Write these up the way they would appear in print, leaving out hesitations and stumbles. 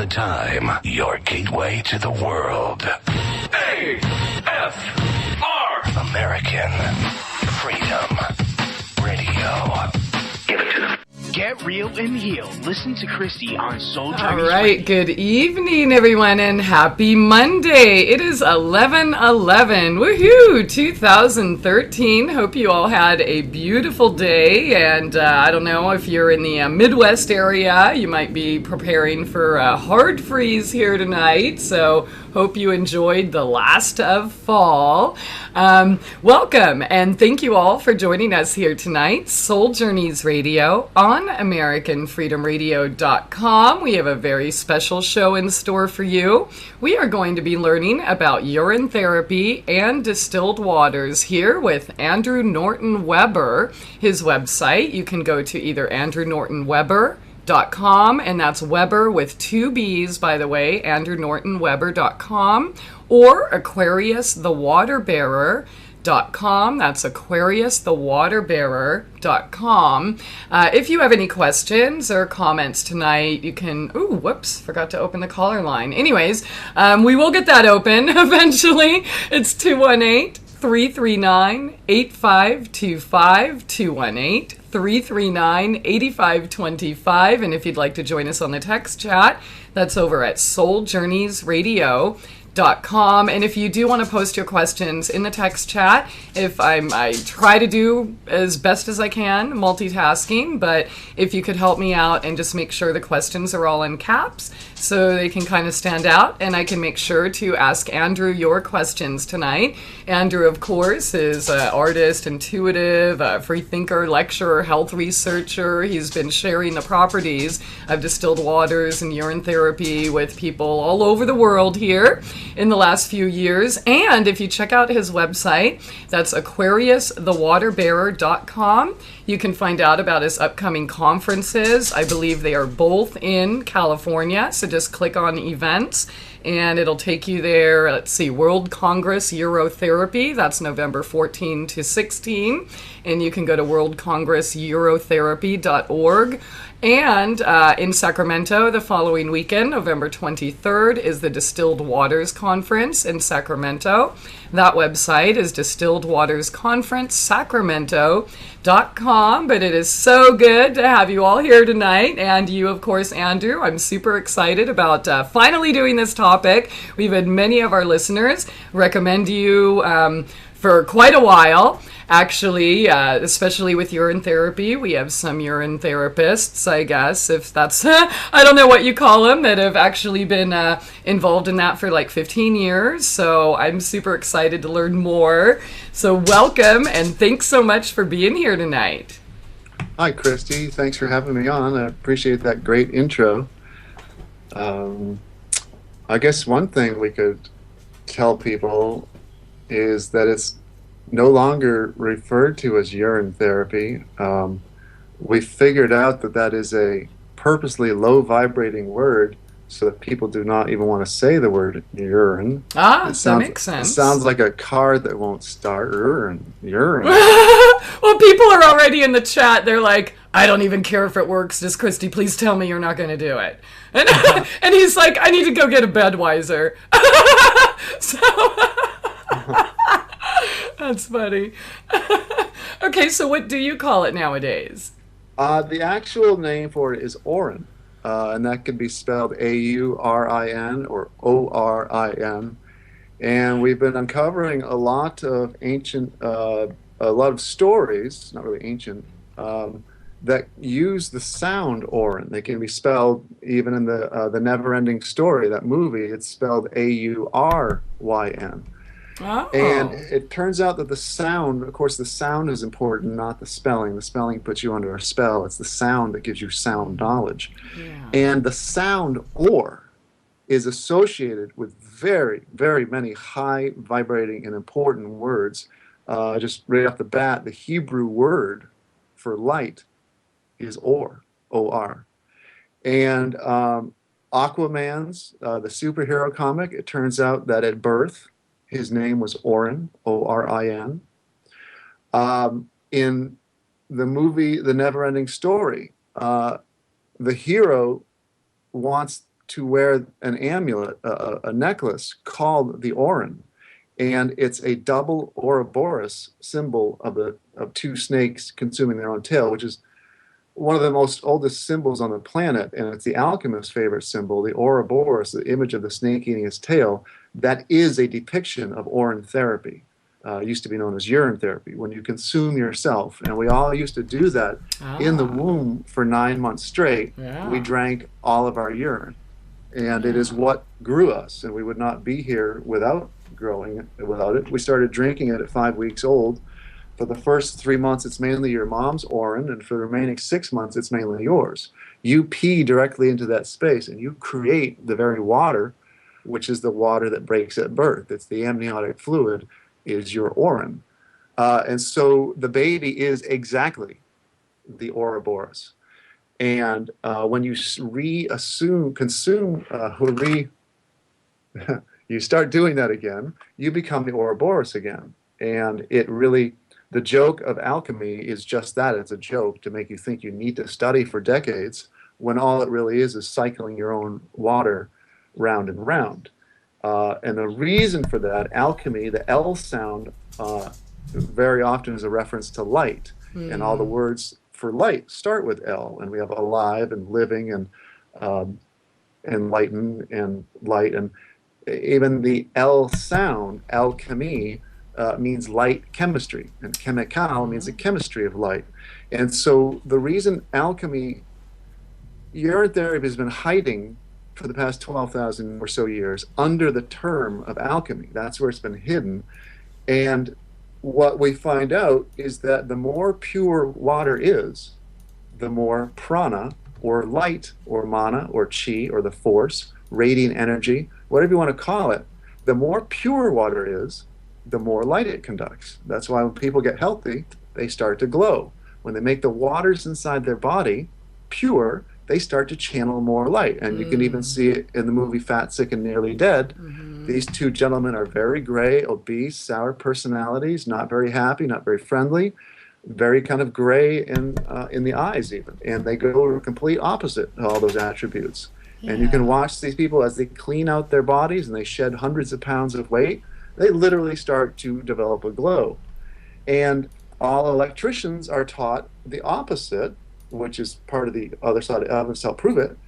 the time. Your gateway to the world. A-F-R. American Freedom Radio. Give it to them. Get real and heal. Listen to Christie on Soul Journeys. All right, good evening, everyone, and happy Monday. It is 11/11. Woohoo! 2013. Hope you all had a beautiful day. And I don't know if you're in the Midwest area, you might be preparing for a hard freeze here tonight. So hope you enjoyed the last of fall. Welcome, and thank you all for joining us here tonight. Soul Journeys Radio on AmericanFreedomRadio.com. We have a very special show in store for you. We are going to be learning about urine therapy and distilled waters here with Andrew Norton Weber. His website, you can go to either AndrewNortonWeber.com, and that's Weber with two B's, by the way, AndrewNortonWeber.com, or AquariusTheWaterBearer.com. That's AquariusTheWaterBearer.com. If you have any questions or comments tonight, you can... Ooh, whoops, forgot to open the caller line. Anyways, we will get that open eventually. It's 218-339-8525, 218-339-8525. And if you'd like to join us on the text chat, that's over at souljourneysradio.com. And if you do want to post your questions in the text chat, I try to do as best as I can, multitasking, but if you could help me out and just make sure the questions are all in caps so they can kind of stand out, and I can make sure to ask Andrew your questions tonight. Andrew, of course, is an artist, intuitive, free thinker, lecturer, health researcher. He's been sharing the properties of distilled waters and urine therapy with people all over the world here in the last few years. And if you check out his website, that's AquariusTheWaterBearer.com. You can find out about his upcoming conferences. I believe they are both in California, so just click on events and it'll take you there. Let's see, World Congress Urotherapy, that's November 14 to 16, and you can go to worldcongressurotherapy.org. And in Sacramento, the following weekend, November 23rd, is the Distilled Waters Conference in Sacramento. That website is distilledwatersconferencesacramento.com. But it is so good to have you all here tonight. And you, of course, Andrew. I'm super excited about finally doing this topic. We've had many of our listeners recommend you for quite a while. Actually, especially with urine therapy, we have some urine therapists, I guess, if that's, I don't know what you call them, that have actually been involved in that for like 15 years. So I'm super excited to learn more. So welcome, and thanks so much for being here tonight. Hi, Christie. Thanks for having me on. I appreciate that great intro. I guess one thing we could tell people is that it's no longer referred to as urine therapy. We figured out that that is a purposely low vibrating word so that people do not even want to say the word urine. That makes sense. It sounds like a car that won't start. Urine. Well, people are already in the chat. They're like, I don't even care if it works. Just Christie, please tell me you're not going to do it. And, and he's like, I need to go get a Budweiser. So... That's funny. Okay, so what do you call it nowadays? The actual name for it is Orin, and that could be spelled A-U-R-I-N or O-R-I-N. And we've been uncovering a lot of stories, not really ancient, that use the sound Orin. They can be spelled, even in the Never-Ending Story, that movie, it's spelled A-U-R-Y-N. Oh. And it turns out that the sound, of course, the sound is important, not the spelling. The spelling puts you under a spell. It's the sound that gives you sound knowledge. Yeah. And the sound or is associated with very, very many high vibrating and important words. Just right off the bat, the Hebrew word for light is or, O-R. And Aquaman's, the superhero comic, it turns out that at birth, his name was Orin, O-R-I-N. In the movie The Never-Ending Story, the hero wants to wear an amulet, a necklace called the Orin, and it's a double Ouroboros symbol of two snakes consuming their own tail, which is one of the most oldest symbols on the planet, and it's the alchemist's favorite symbol, the Ouroboros, the image of the snake eating its tail. That is a depiction of Orin therapy. Used to be known as urine therapy, when you consume yourself. And we all used to do that in the womb for 9 months straight. Yeah. We drank all of our urine. And it is what grew us, and we would not be here without it. We started drinking it at 5 weeks old. For the first 3 months, it's mainly your mom's Orin, and for the remaining 6 months, it's mainly yours. You pee directly into that space, and you create the very water, which is the water that breaks at birth. It's the amniotic fluid, is your Orin. And so the baby is exactly the Ouroboros. And when you you start doing that again, you become the Ouroboros again. And it really, the joke of alchemy is just that. It's a joke to make you think you need to study for decades, when all it really is cycling your own water round and round. And the reason for that, alchemy, the L sound very often is a reference to light. And all the words for light start with L. And we have alive and living and enlightened and light. And even the L sound, alchemy, means light chemistry. And chemical means the chemistry of light. And so the reason alchemy, urine therapy has been hiding for the past 12,000 or so years under the term of alchemy. That's where it's been hidden. And what we find out is that the more pure water is, the more prana, or light, or mana, or chi, or the force, radiant energy, whatever you want to call it, the more pure water is, the more light it conducts. That's why when people get healthy, they start to glow. When they make the waters inside their body pure, they start to channel more light. And you can even see it in the movie Fat, Sick, and Nearly Dead. These two gentlemen are very gray, obese, sour personalities, not very happy, not very friendly, very kind of gray in the eyes even. And they go complete opposite of all those attributes. And you can watch these people as they clean out their bodies and they shed hundreds of pounds of weight. They literally start to develop a glow. And all electricians are taught the opposite, which is part of the other side of evidence to help prove it,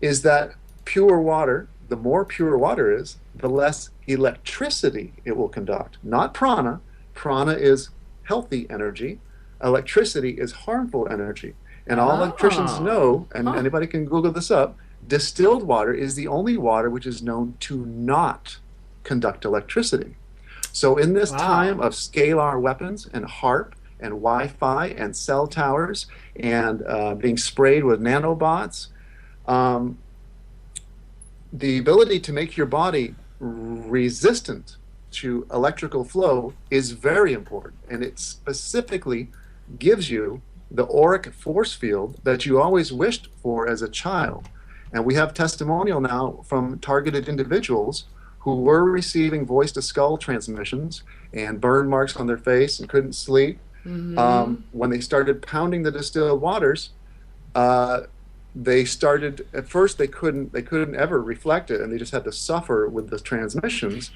is that pure water, the more pure water is, the less electricity it will conduct. Not prana. Prana is healthy energy. Electricity is harmful energy. And all electricians know, and anybody can Google this up, distilled water is the only water which is known to not conduct electricity. So in this time of scalar weapons and HARP and Wi-Fi and cell towers and being sprayed with nanobots, the ability to make your body resistant to electrical flow is very important. And it specifically gives you the auric force field that you always wished for as a child. And we have testimonial now from targeted individuals who were receiving voice-to-skull transmissions and burn marks on their face and couldn't sleep. When they started pounding the distilled waters, they started, at first they couldn't ever reflect it, and they just had to suffer with the transmissions.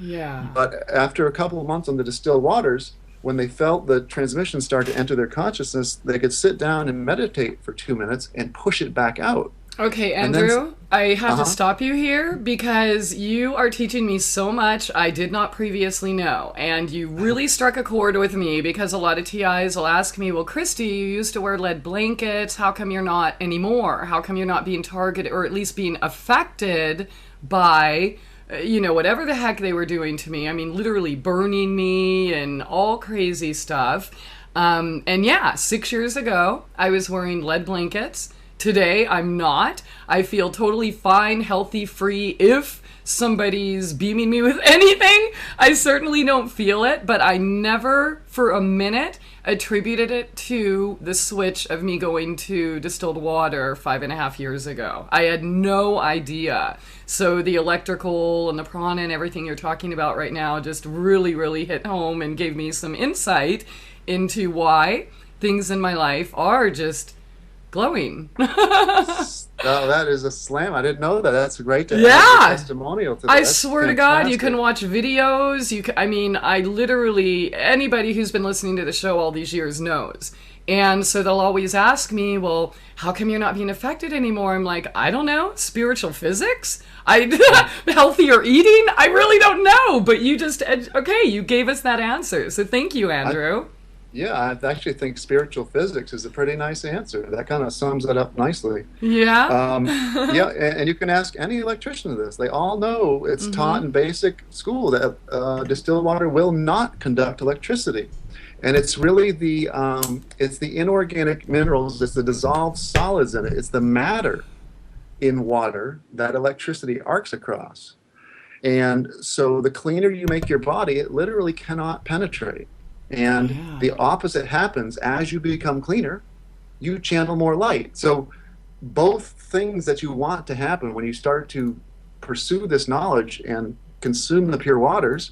But after a couple of months on the distilled waters, when they felt the transmission start to enter their consciousness, they could sit down and meditate for 2 minutes and push it back out. Okay, Andrew, I have to stop you here because you are teaching me so much I did not previously know. And you really struck a chord with me because a lot of TIs will ask me, well, Christie, you used to wear lead blankets. How come you're not anymore? How come you're not being targeted or at least being affected by, whatever the heck they were doing to me? I mean, literally burning me and all crazy stuff. And 6 years ago, I was wearing lead blankets. Today, I'm not. I feel totally fine, healthy, free. If somebody's beaming me with anything, I certainly don't feel it, but I never for a minute attributed it to the switch of me going to distilled water 5.5 years ago. I had no idea. So the electrical and the prana and everything you're talking about right now just really, really hit home and gave me some insight into why things in my life are just glowing. That's Oh, that is a slam. I didn't know that. That's great to Yeah. add your testimonial to that. I That's swear to God, you fantastic. can watch videos. I mean, I literally, anybody who's been listening to the show all these years knows. And so they'll always ask me, well, how come you're not being affected anymore? I'm like, I don't know. Spiritual physics? Healthier eating? I really don't know. But you just, okay, you gave us that answer. So thank you, Andrew. Yeah, I actually think spiritual physics is a pretty nice answer. That kind of sums it up nicely. Yeah. Yeah, and you can ask any electrician this. They all know it's taught in basic school that distilled water will not conduct electricity. And it's really it's the inorganic minerals, it's the dissolved solids in it, it's the matter in water that electricity arcs across. And so the cleaner you make your body, it literally cannot penetrate. And the opposite happens as you become cleaner, you channel more light. So both things that you want to happen when you start to pursue this knowledge and consume the pure waters,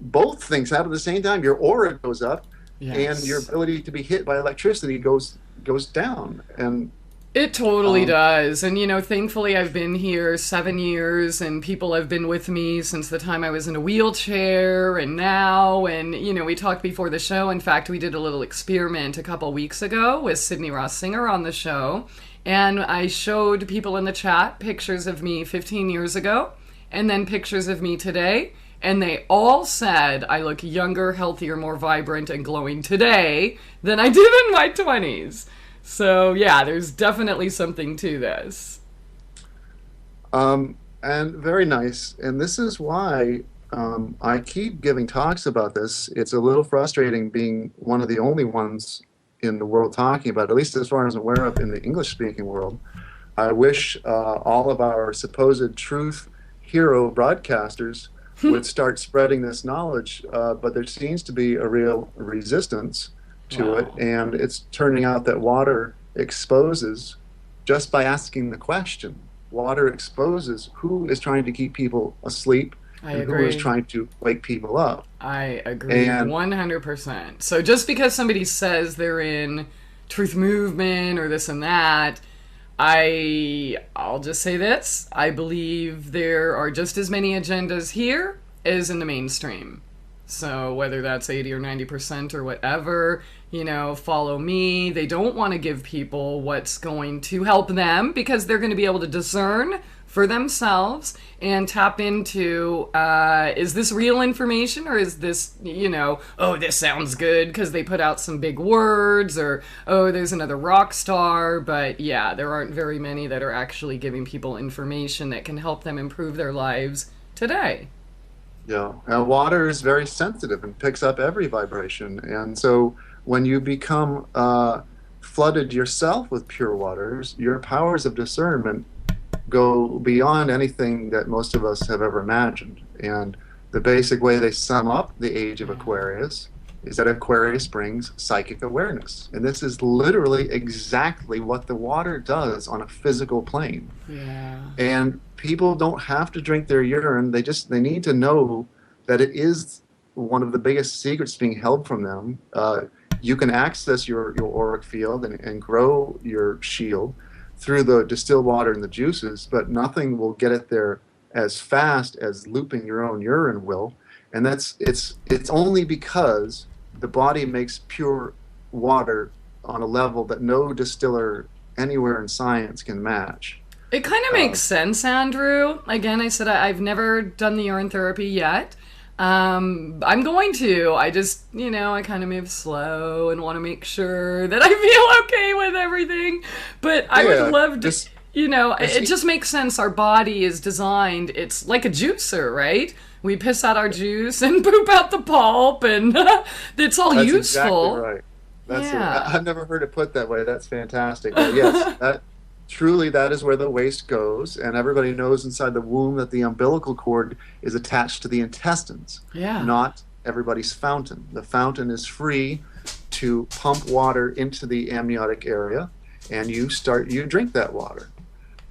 both things happen at the same time. Your aura goes up, and your ability to be hit by electricity goes down. And it totally does. And, thankfully I've been here 7 years and people have been with me since the time I was in a wheelchair and now. And, we talked before the show. In fact, we did a little experiment a couple weeks ago with Sydney Ross Singer on the show. And I showed people in the chat pictures of me 15 years ago and then pictures of me today. And they all said I look younger, healthier, more vibrant, and glowing today than I did in my 20s. So, yeah, there's definitely something to this. And very nice. And this is why I keep giving talks about this. It's a little frustrating being one of the only ones in the world talking about it, at least as far as I'm aware of in the English-speaking world. I wish all of our supposed truth hero broadcasters would start spreading this knowledge, but there seems to be a real resistance to it, and it's turning out that water exposes, just by asking the question, water exposes who is trying to keep people asleep and who is trying to wake people up. I agree 100%. So just because somebody says they're in truth movement or this and that, I'll just say this. I believe there are just as many agendas here as in the mainstream. So whether that's 80 or 90% or whatever, follow me. They don't want to give people what's going to help them because they're going to be able to discern for themselves and tap into, is this real information or is this, oh, this sounds good because they put out some big words or, oh, there's another rock star. But yeah, there aren't very many that are actually giving people information that can help them improve their lives today. Yeah, and water is very sensitive and picks up every vibration. And so when you become flooded yourself with pure waters, your powers of discernment go beyond anything that most of us have ever imagined. And the basic way they sum up the age of Aquarius is that Aquarius brings psychic awareness. And this is literally exactly what the water does on a physical plane. Yeah. And people don't have to drink their urine. They need to know that it is one of the biggest secrets being held from them. You can access your auric field and grow your shield through the distilled water and the juices, but nothing will get it there as fast as looping your own urine will. And it's only because the body makes pure water on a level that no distiller anywhere in science can match. It kind of makes sense, Andrew. Again, I said I've never done the urine therapy yet. I'm going to. I just, I kind of move slow and want to make sure that I feel okay with everything. But I would love to, it just makes sense. Our body is designed, it's like a juicer, right? We piss out our juice and poop out the pulp, and it's all That's useful. Exactly right. I've never heard it put that way. That's fantastic. But yes, truly that is where the waste goes, and everybody knows inside the womb that the umbilical cord is attached to the intestines, not everybody's fountain. The fountain is free to pump water into the amniotic area, and you drink that water.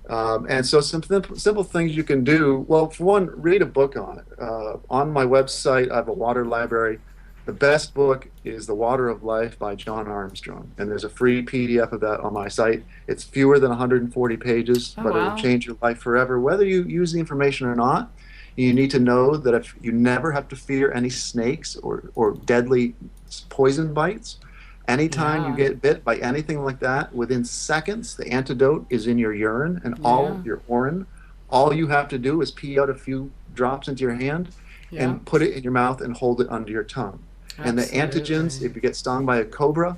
And so some simple things you can do. Well, for one, read a book on it. On my website, I have a water library. The best book is The Water of Life by John Armstrong, and there's a free PDF of that on my site. It's fewer than 140 pages, but wow. it'll change your life forever. Whether you use the information or not, you need to know that if you never have to fear any snakes or deadly poison bites. Anytime you get bit by anything like that, within seconds, the antidote is in your urine and all your urine. All you have to do is pee out a few drops into your hand and put it in your mouth and hold it under your tongue. And the antigens, if you get stung by a cobra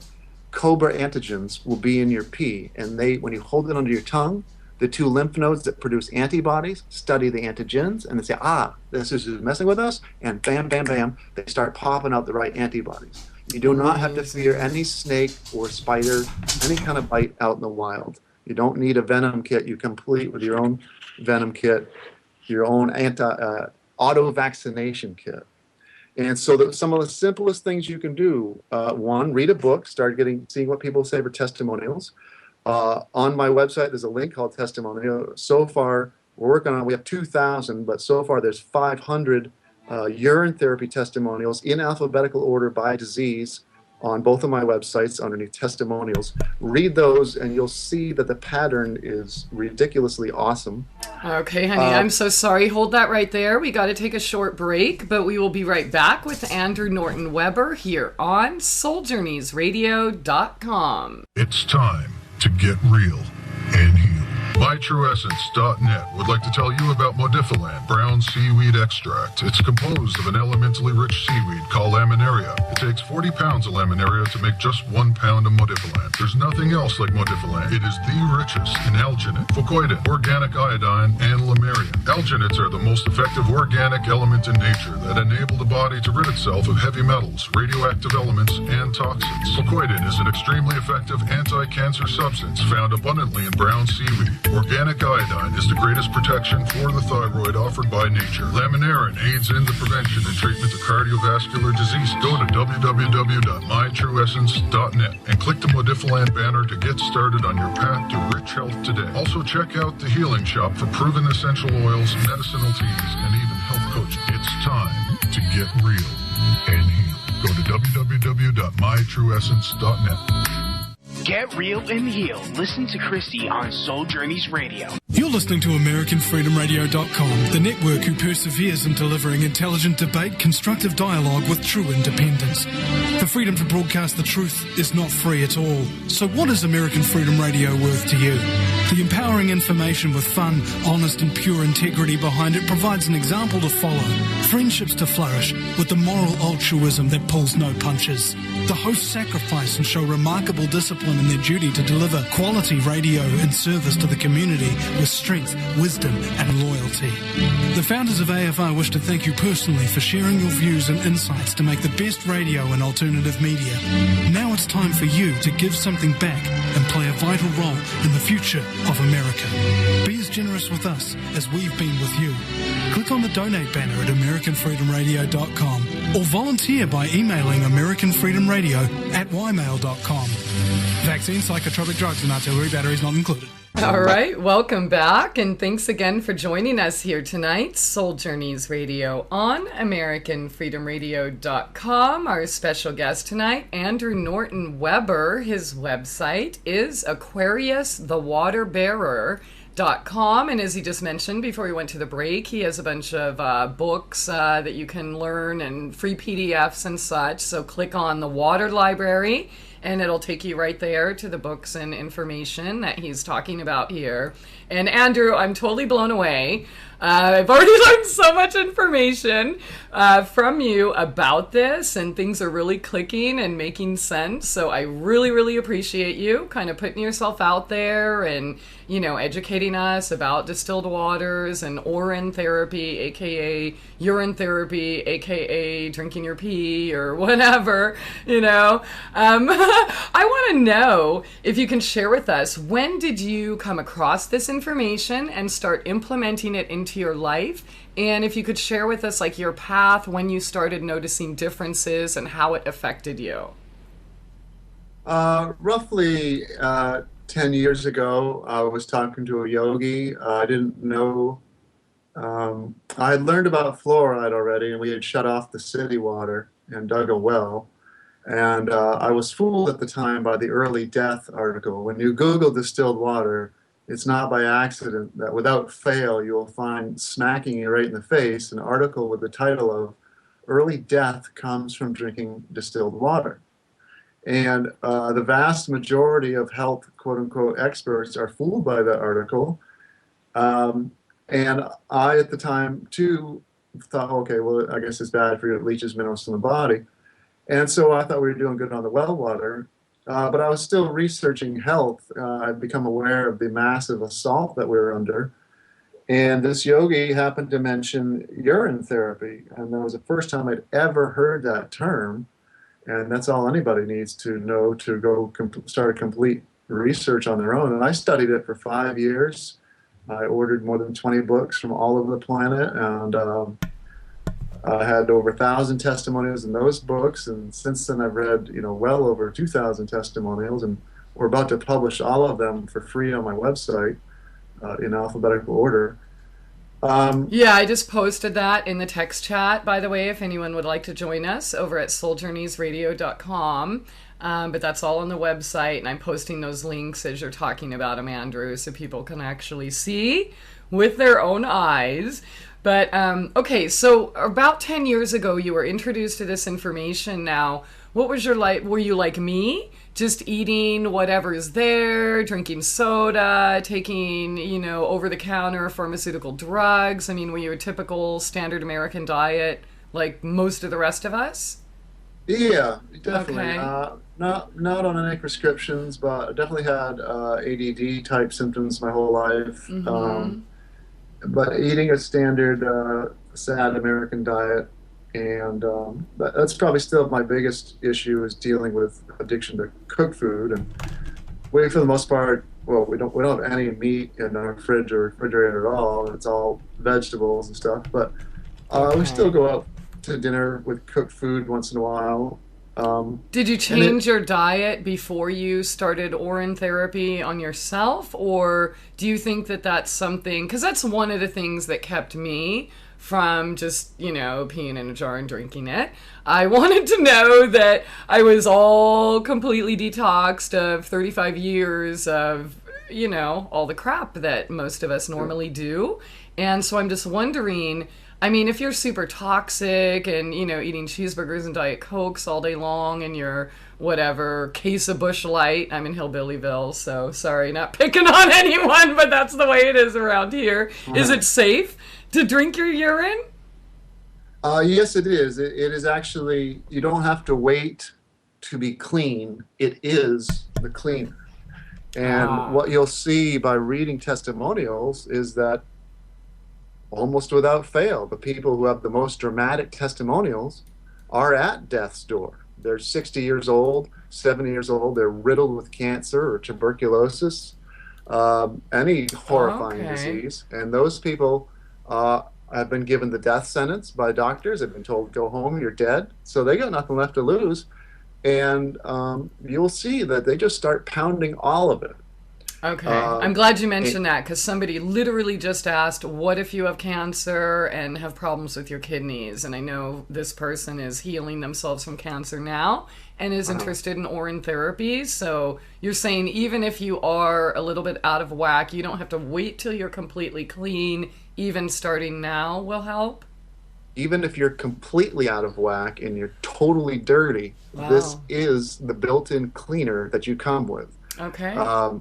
antigens will be in your pee. And when you hold it under your tongue, the two lymph nodes that produce antibodies study the antigens and they say, this is messing with us. And bam, bam, bam, they start popping out the right antibodies. You do not have to fear any snake or spider, any kind of bite out in the wild. You don't need a venom kit. You complete with your own venom kit, your own auto vaccination kit. And so some of the simplest things you can do, one, read a book, start seeing what people say for testimonials. On my website, there's a link called Testimonial. So far, we're working on, we have 2,000, but so far there's 500 urine therapy testimonials in alphabetical order by disease on both of my websites underneath testimonials. Read those and you'll see that the pattern is ridiculously awesome. Okay, honey, I'm so sorry. Hold that right there. We got to take a short break, but we will be right back with Andrew Norton Weber here on SoulJourneysRadio.com. It's time to get real and heal. MyTrueEssence.net would like to tell you about Modifiland brown seaweed extract. It's composed of an elementally rich seaweed called laminaria. It takes 40 pounds of laminaria to make just 1 pound of Modifiland. There's nothing else like Modifiland. It is the richest in alginate, fucoidin, organic iodine, and lamarian. Alginates are the most effective organic element in nature that enable the body to rid itself of heavy metals, radioactive elements, and toxins. Fucoidin is an extremely effective anti-cancer substance found abundantly in brown seaweed. Organic iodine is the greatest protection for the thyroid offered by nature. Laminarin aids in the prevention and treatment of cardiovascular disease. Go to www.mytrueessence.net and click the Modifiland banner to get started on your path to rich health today. Also check out the Healing Shop for proven essential oils, medicinal teas, and even health coaching. It's time to get real and heal. Go to www.mytrueessence.net. Get real and heal. Listen to Christie on Soul Journeys Radio. You're listening to AmericanFreedomRadio.com, the network who perseveres in delivering intelligent debate, constructive dialogue with true independence. The freedom to broadcast the truth is not free at all. So what is American Freedom Radio worth to you? The empowering information with fun, honest and pure integrity behind it provides an example to follow, friendships to flourish, with the moral altruism that pulls no punches. The hosts sacrifice and show remarkable discipline in their duty to deliver quality radio in service to the community with strength, wisdom and loyalty. The founders of AFR wish to thank you personally for sharing your views and insights to make the best radio and alternative media. Now it's time for you to give something back and play a vital role in the future of America. Be as generous with us as we've been with you. Click on the donate banner at AmericanFreedomRadio.com or volunteer by emailing AmericanFreedomRadio@ymail.com. Vaccine, psychotropic drugs and artillery batteries not included. All right, welcome back, and thanks again for joining us here tonight. Soul Journeys Radio on AmericanFreedomRadio.com. Our special guest tonight, Andrew Norton Weber. His website is AquariusTheWaterBearer.com, and as he just mentioned before we went to the break, he has a bunch of books that you can learn and free PDFs and such. So click on the Water Library and it'll take you right there to the books and information that he's talking about here. And Andrew, I'm totally blown away. I've already learned so much information from you about this, and things are really clicking and making sense. So I really, really appreciate you kind of putting yourself out there and, you know, educating us about distilled waters and urine therapy, aka urine therapy, aka drinking your pee or whatever, you know. I want to know if you can share with us, when did you come across this information and start implementing it into your life? And if you could share with us like your path when you started noticing differences and how it affected you. Roughly 10 years ago, I was talking to a yogi. I didn't know, I had learned about fluoride already, and we had shut off the city water. and dug a well. And I was fooled at the time by the early death article. When you Google distilled water, it's not by accident that without fail you will find smacking you right in the face an article with the title of "Early Death Comes from Drinking Distilled Water." And the vast majority of health, quote unquote, experts are fooled by that article. And I, at the time, too, thought, okay, well, I guess it's bad for you. It leaches minerals from the body. And so I thought we were doing good on the well water. But I was still researching health. I'd become aware of the massive assault that we were under. And this yogi happened to mention urine therapy. And that was the first time I'd ever heard that term. And that's all anybody needs to know to go start a complete research on their own. And I studied it for 5 years. I ordered more than 20 books from all over the planet, and I had over 1,000 testimonials in those books. And since then, I've read, well over 2,000 testimonials, and we're about to publish all of them for free on my website in alphabetical order. Yeah, I just posted that in the text chat, by the way, if anyone would like to join us over at souljourneysradio.com. But that's all on the website, and I'm posting those links as you're talking about them, Andrew, so people can actually see with their own eyes. But, okay, so about 10 years ago, you were introduced to this information. Now, what was your life? Were you like me? Just eating whatever's there, drinking soda, taking, over-the-counter pharmaceutical drugs? I mean, were you a typical standard American diet like most of the rest of us? Yeah, definitely. Okay. Not on any prescriptions, but I definitely had ADD type symptoms my whole life. Mm-hmm. But eating a standard sad American diet, and that's probably still my biggest issue is dealing with addiction to cooked food. And we, for the most part, well, we don't have any meat in our fridge or refrigerator at all. It's all vegetables and stuff. But we still go out to dinner with cooked food once in a while. Did you change your diet before you started Urine therapy on yourself, or do you think that that's something, because that's one of the things that kept me from just, peeing in a jar and drinking it. I wanted to know that I was all completely detoxed of 35 years of, all the crap that most of us normally do. And so I'm just wondering, I mean, if you're super toxic and, eating cheeseburgers and Diet Cokes all day long and you're, whatever, case of Busch Light, I'm in Hillbillyville, so sorry, not picking on anyone, but that's the way it is around here. Is it safe to drink your urine? Yes, it is. It is actually, you don't have to wait to be clean. It is the cleaner. And what you'll see by reading testimonials is that almost without fail, the people who have the most dramatic testimonials are at death's door. They're 60 years old, 70 years old. They're riddled with cancer or tuberculosis, any horrifying disease. And those people have been given the death sentence by doctors. They've been told, go home, you're dead. So they got nothing left to lose. And you'll see that they just start pounding all of it. Okay. I'm glad you mentioned that, because somebody literally just asked, what if you have cancer and have problems with your kidneys? And I know this person is healing themselves from cancer now and is interested in Urine therapy. So you're saying even if you are a little bit out of whack, you don't have to wait till you're completely clean. Even starting now will help? Even if you're completely out of whack and you're totally dirty, this is the built-in cleaner that you come with. Okay.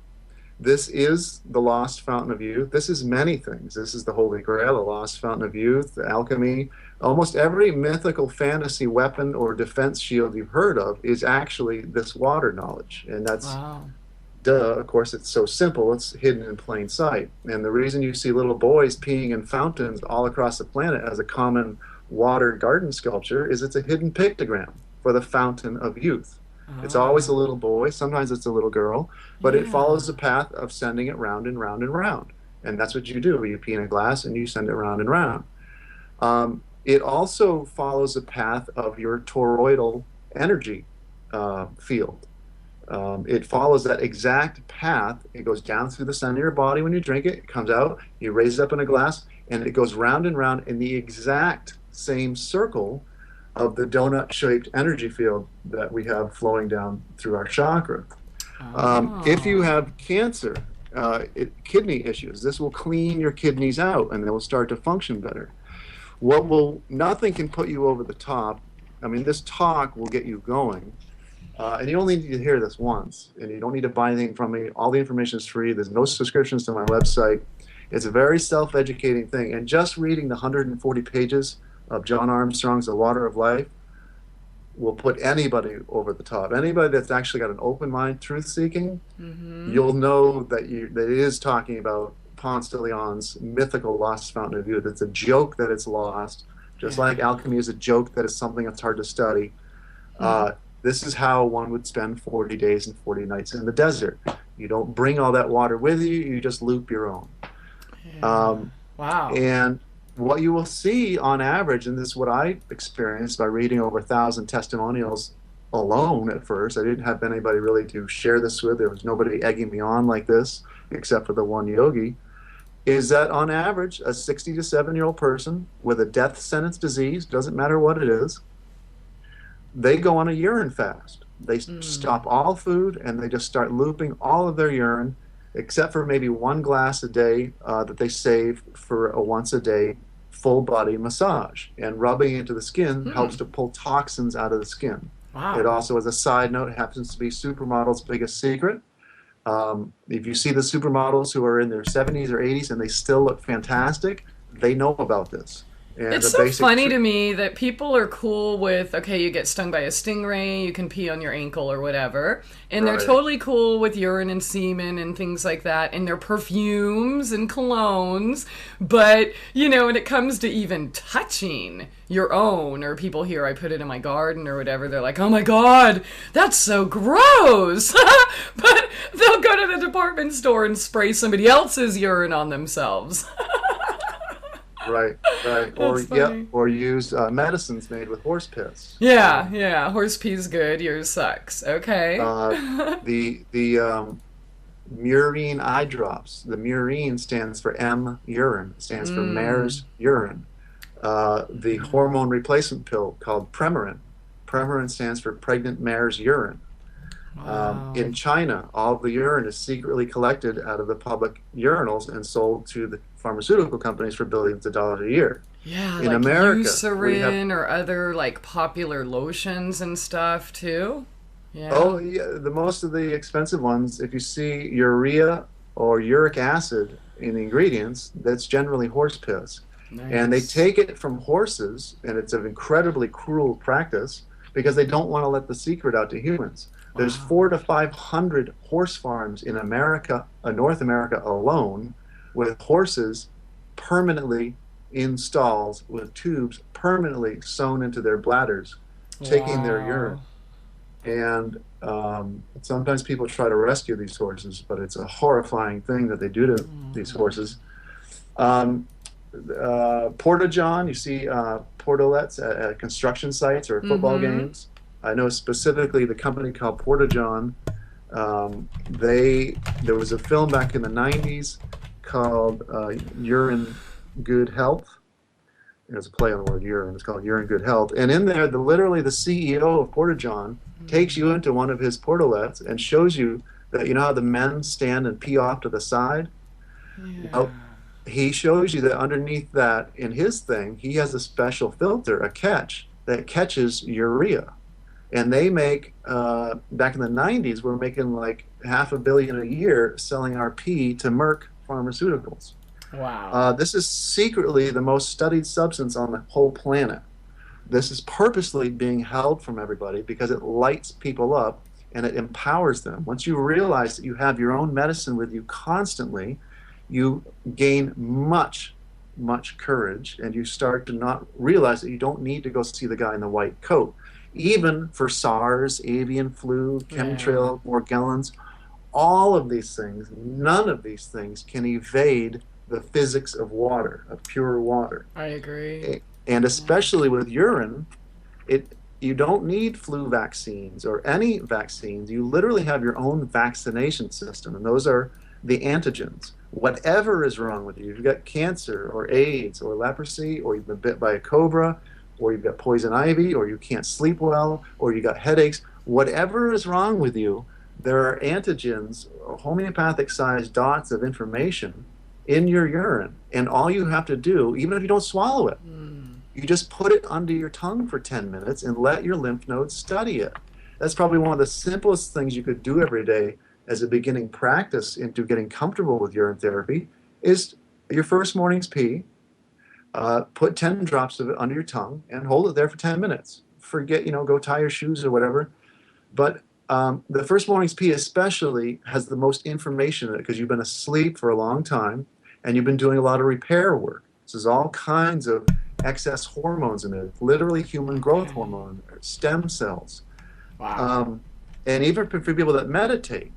This is the lost fountain of youth. This is many things. This is the Holy Grail, the lost fountain of youth, the alchemy. Almost every mythical fantasy weapon or defense shield you've heard of is actually this water knowledge. And that's, of course, it's so simple, it's hidden in plain sight. And the reason you see little boys peeing in fountains all across the planet as a common water garden sculpture is it's a hidden pictogram for the fountain of youth. It's always a little boy, sometimes it's a little girl, but it follows the path of sending it round and round and round. And that's what you do. You pee in a glass and you send it round and round. It also follows the path of your toroidal energy field. It follows that exact path. It goes down through the center of your body when you drink it. It comes out, you raise it up in a glass, and it goes round and round in the exact same circle of the donut-shaped energy field that we have flowing down through our chakra. If you have cancer, kidney issues, this will clean your kidneys out and they will start to function better. Nothing can put you over the top. I mean, this talk will get you going. And you only need to hear this once, and you don't need to buy anything from me. All the information is free. There's no subscriptions to my website. It's a very self-educating thing. And just reading the 140 pages of John Armstrong's The Water of Life will put anybody over the top. Anybody that's actually got an open mind, truth-seeking, you'll know that it is talking about Ponce de Leon's mythical lost fountain of youth. It's a joke that it's lost, just like alchemy is a joke that is something that's hard to study. This is how one would spend 40 days and 40 nights in the desert. You don't bring all that water with you, you just loop your own. Wow. And what you will see on average, and this is what I experienced by reading over 1,000 testimonials alone at first. I didn't have anybody really to share this with. There was nobody egging me on like this, except for the one yogi, is that on average, a 60 to 7-year-old person with a death sentence disease, doesn't matter what it is, they go on a urine fast. They stop all food and they just start looping all of their urine, except for maybe 1 glass a day that they save for a once a day full body massage. And rubbing into the skin helps to pull toxins out of the skin. Wow. It also, as a side note, happens to be supermodels' biggest secret. If you see the supermodels who are in their 70s or 80s and they still look fantastic, they know about this. And it's so funny to me that people are cool with, okay, you get stung by a stingray, you can pee on your ankle or whatever, and they're totally cool with urine and semen and things like that, and their perfumes and colognes, but, you know, when it comes to even touching your own, or people hear I put it in my garden or whatever, they're like, oh my god, that's so gross! But they'll go to the department store and spray somebody else's urine on themselves. Right. Or use medicines made with horse piss. Yeah, horse pee's good, yours sucks. Okay. The Urine eye drops. The Urine stands for urine, stands for mare's urine. The hormone replacement pill called Premarin. Premarin stands for pregnant mare's urine. Wow. In China, all of the urine is secretly collected out of the public urinals and sold to the pharmaceutical companies for billions of dollars a year. Yeah, in like America, Eucerin or other like popular lotions and stuff too. Yeah. Oh yeah, most of the expensive ones, if you see urea or uric acid in the ingredients, that's generally horse piss. Nice. And they take it from horses, and it's an incredibly cruel practice because they don't want to let the secret out to humans. There's 400 to 500 horse farms in America, North America alone, with horses permanently in stalls with tubes permanently sewn into their bladders, taking their urine. And sometimes people try to rescue these horses, but it's a horrifying thing that they do to these horses. Porta-John, you see portalets at construction sites or football games. I know specifically the company called Porta-John. There was a film back in the 90s called Urine Good Health. There's a play on the word urine. It's called Urine Good Health. And in there, literally the CEO of Porta-John takes you into one of his portalets and shows you that, you know how the men stand and pee off to the side? Yeah. Well, he shows you that underneath that, in his thing, he has a special filter, a catch, that catches urea. And they make, back in the 90s, we're making like $500 million a year selling our pee to Merck Pharmaceuticals. Wow. This is secretly the most studied substance on the whole planet. This is purposely being held from everybody because it lights people up and it empowers them. Once you realize that you have your own medicine with you constantly, you gain much courage, and you start to not realize that you don't need to go see the guy in the white coat. Even for SARS, avian flu, chemtrail, Morgellons, all of these things, none of these things can evade the physics of water, of pure water. I agree. And especially with urine, you don't need flu vaccines or any vaccines. You literally have your own vaccination system, and those are the antigens. Whatever is wrong with you, if you've got cancer or AIDS or leprosy, or you've been bit by a cobra, or you've got poison ivy, or you can't sleep well, or you got headaches. Whatever is wrong with you, there are antigens, homeopathic-sized dots of information in your urine, and all you have to do, even if you don't swallow it, you just put it under your tongue for 10 minutes and let your lymph nodes study it. That's probably one of the simplest things you could do every day as a beginning practice into getting comfortable with urine therapy, is your first morning's pee, put 10 drops of it under your tongue and hold it there for 10 minutes. Forget, go tie your shoes or whatever. But the first morning's pee especially has the most information in it because you've been asleep for a long time and you've been doing a lot of repair work. So there's all kinds of excess hormones in it, literally human growth hormone, stem cells. Wow. And even for people that meditate,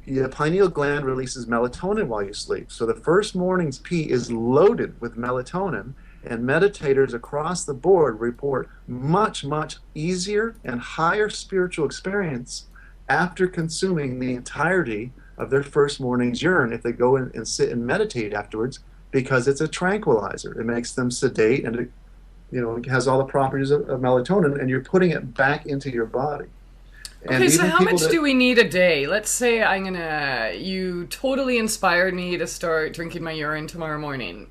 the pineal gland releases melatonin while you sleep. So the first morning's pee is loaded with melatonin, and meditators across the board report much, much easier and higher spiritual experience after consuming the entirety of their first morning's urine if they go in and sit and meditate afterwards, because it's a tranquilizer. It makes them sedate, and it has all the properties of melatonin, and you're putting it back into your body. Okay, so how much do we need a day? Let's say you totally inspired me to start drinking my urine tomorrow morning.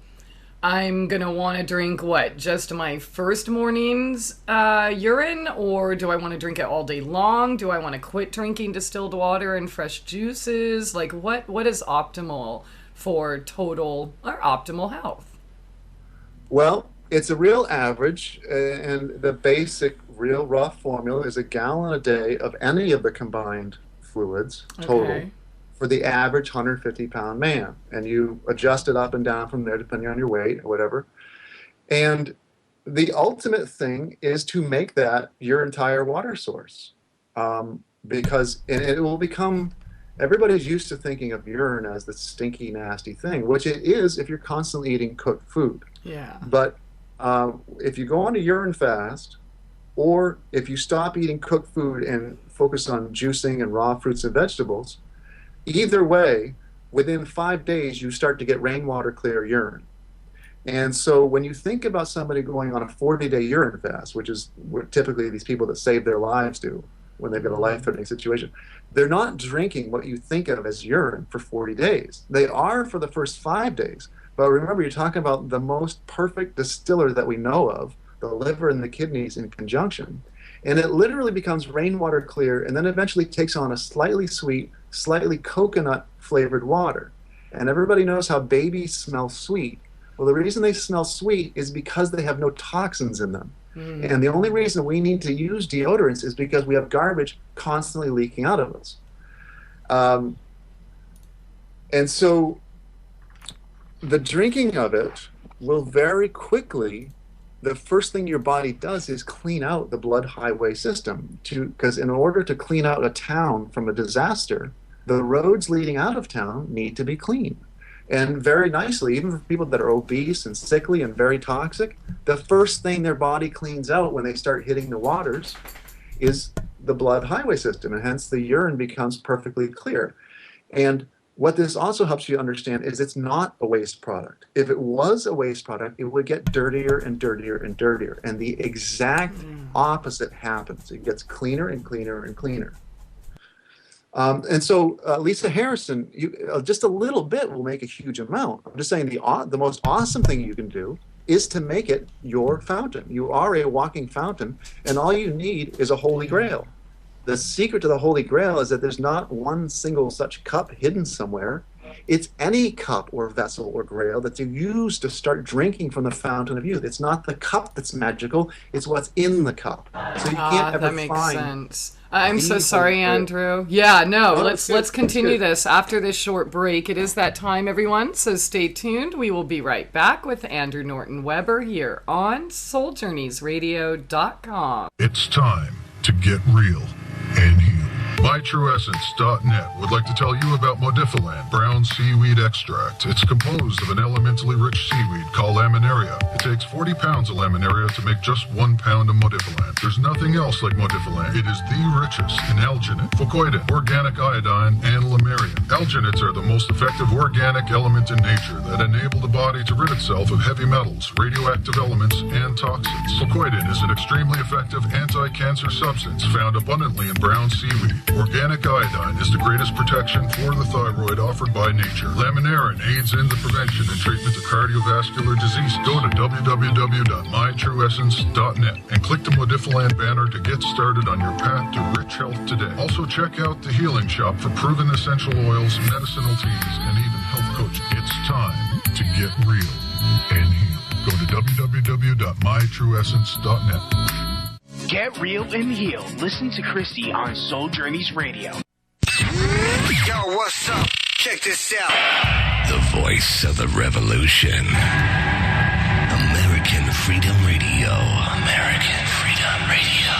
I'm going to want to drink just my first morning's urine, or do I want to drink it all day long? Do I want to quit drinking distilled water and fresh juices? Like what is optimal for total or optimal health? Well, it's a real average, and the basic real rough formula is a gallon a day of any of the combined fluids total for the average 150-pound man. And you adjust it up and down from there depending on your weight or whatever. And the ultimate thing is to make that your entire water source, because it will become, everybody's used to thinking of urine as the stinky, nasty thing, which it is if you're constantly eating cooked food. Yeah. But if you go on a urine fast, or if you stop eating cooked food and focus on juicing and raw fruits and vegetables, either way, within 5 days, you start to get rainwater clear urine. And so when you think about somebody going on a 40-day urine fast, which is what typically these people that save their lives do when they've got a life-threatening situation, they're not drinking what you think of as urine for 40 days. They are for the first 5 days. But remember, you're talking about the most perfect distiller that we know of, the liver and the kidneys in conjunction. And it literally becomes rainwater clear and then eventually takes on a slightly sweet, slightly coconut flavored water. And everybody knows how babies smell sweet. Well, the reason they smell sweet is because they have no toxins in them. And the only reason we need to use deodorants is because we have garbage constantly leaking out of us. And so the drinking of it will very quickly, the first thing your body does is clean out the blood highway system, because in order to clean out a town from a disaster, the roads leading out of town need to be clean. And very nicely, even for people that are obese and sickly and very toxic, the first thing their body cleans out when they start hitting the waters is the blood highway system, and hence the urine becomes perfectly clear. And what this also helps you understand is it's not a waste product. If it was a waste product, it would get dirtier and dirtier and dirtier. And the exact opposite happens. It gets cleaner and cleaner and cleaner. And so, Lisa Harrison, just a little bit will make a huge amount. I'm just saying the most awesome thing you can do is to make it your fountain. You are a walking fountain, and all you need is a holy grail. The secret to the Holy Grail is that there's not one single such cup hidden somewhere. It's any cup or vessel or grail that you use to start drinking from the fountain of youth. It's not the cup that's magical, it's what's in the cup. So you can't ever that makes find sense. I'm so sorry, Andrew. Yeah, no, let's continue this after this short break. It is that time, everyone, so stay tuned. We will be right back with Andrew Norton Weber here on SoulJourneysRadio.com. It's time to get real and heal. MyTrueEssence.net would like to tell you about Modifiland brown seaweed extract. It's composed of an elementally rich seaweed called laminaria. It takes 40 pounds of laminaria to make just 1 pound of Modifiland. There's nothing else like Modifiland. It is the richest in alginate, fucoidin, organic iodine, and lamarian. Alginates are the most effective organic element in nature that enable the body to rid itself of heavy metals, radioactive elements, and toxins. Fucoidin is an extremely effective anti-cancer substance found abundantly in brown seaweed. Organic iodine is the greatest protection for the thyroid offered by nature. Laminarin aids in the prevention and treatment of cardiovascular disease. Go to www.mytrueessence.net and click the Modifiland banner to get started on your path to rich health today. Also check out the Healing Shop for proven essential oils, medicinal teas, and even health coaching. It's time to get real and heal. Go to www.mytrueessence.net. Get real and heal. Listen to Christie on Soul Journeys Radio. Yo, what's up? Check this out. The voice of the revolution. American Freedom Radio. American Freedom Radio.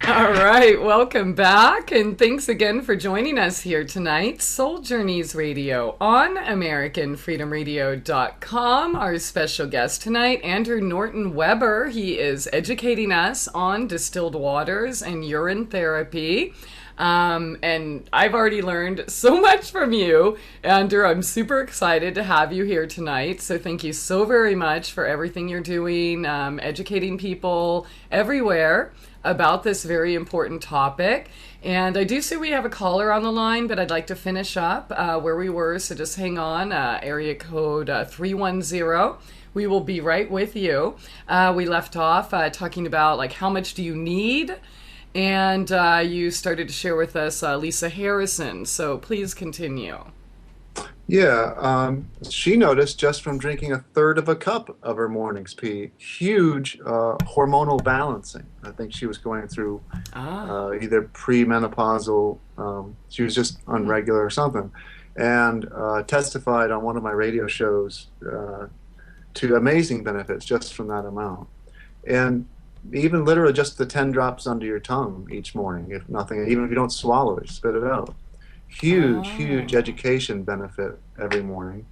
All right, welcome back, and thanks again for joining us here tonight. Soul Journeys Radio on AmericanFreedomRadio.com. Our special guest tonight, Andrew Norton Weber. He is educating us on distilled waters and urine therapy. And I've already learned so much from you, Andrew. I'm super excited to have you here tonight. So thank you so very much for everything you're doing, educating people everywhere about this very important topic. And I do see we have a caller on the line, but I'd like to finish up where we were, so just hang on. Area code 310. We will be right with you. We left off talking about like how much do you need, and you started to share with us Lisa Harrison, so please continue. Yeah, she noticed just from drinking a third of a cup of her morning's pee, huge hormonal balancing. I think she was going through either premenopausal, she was just unregular or something, and testified on one of my radio shows to amazing benefits just from that amount. And even literally just the 10 drops under your tongue each morning, if nothing, even if you don't swallow it, spit it out. Huge education benefit every morning.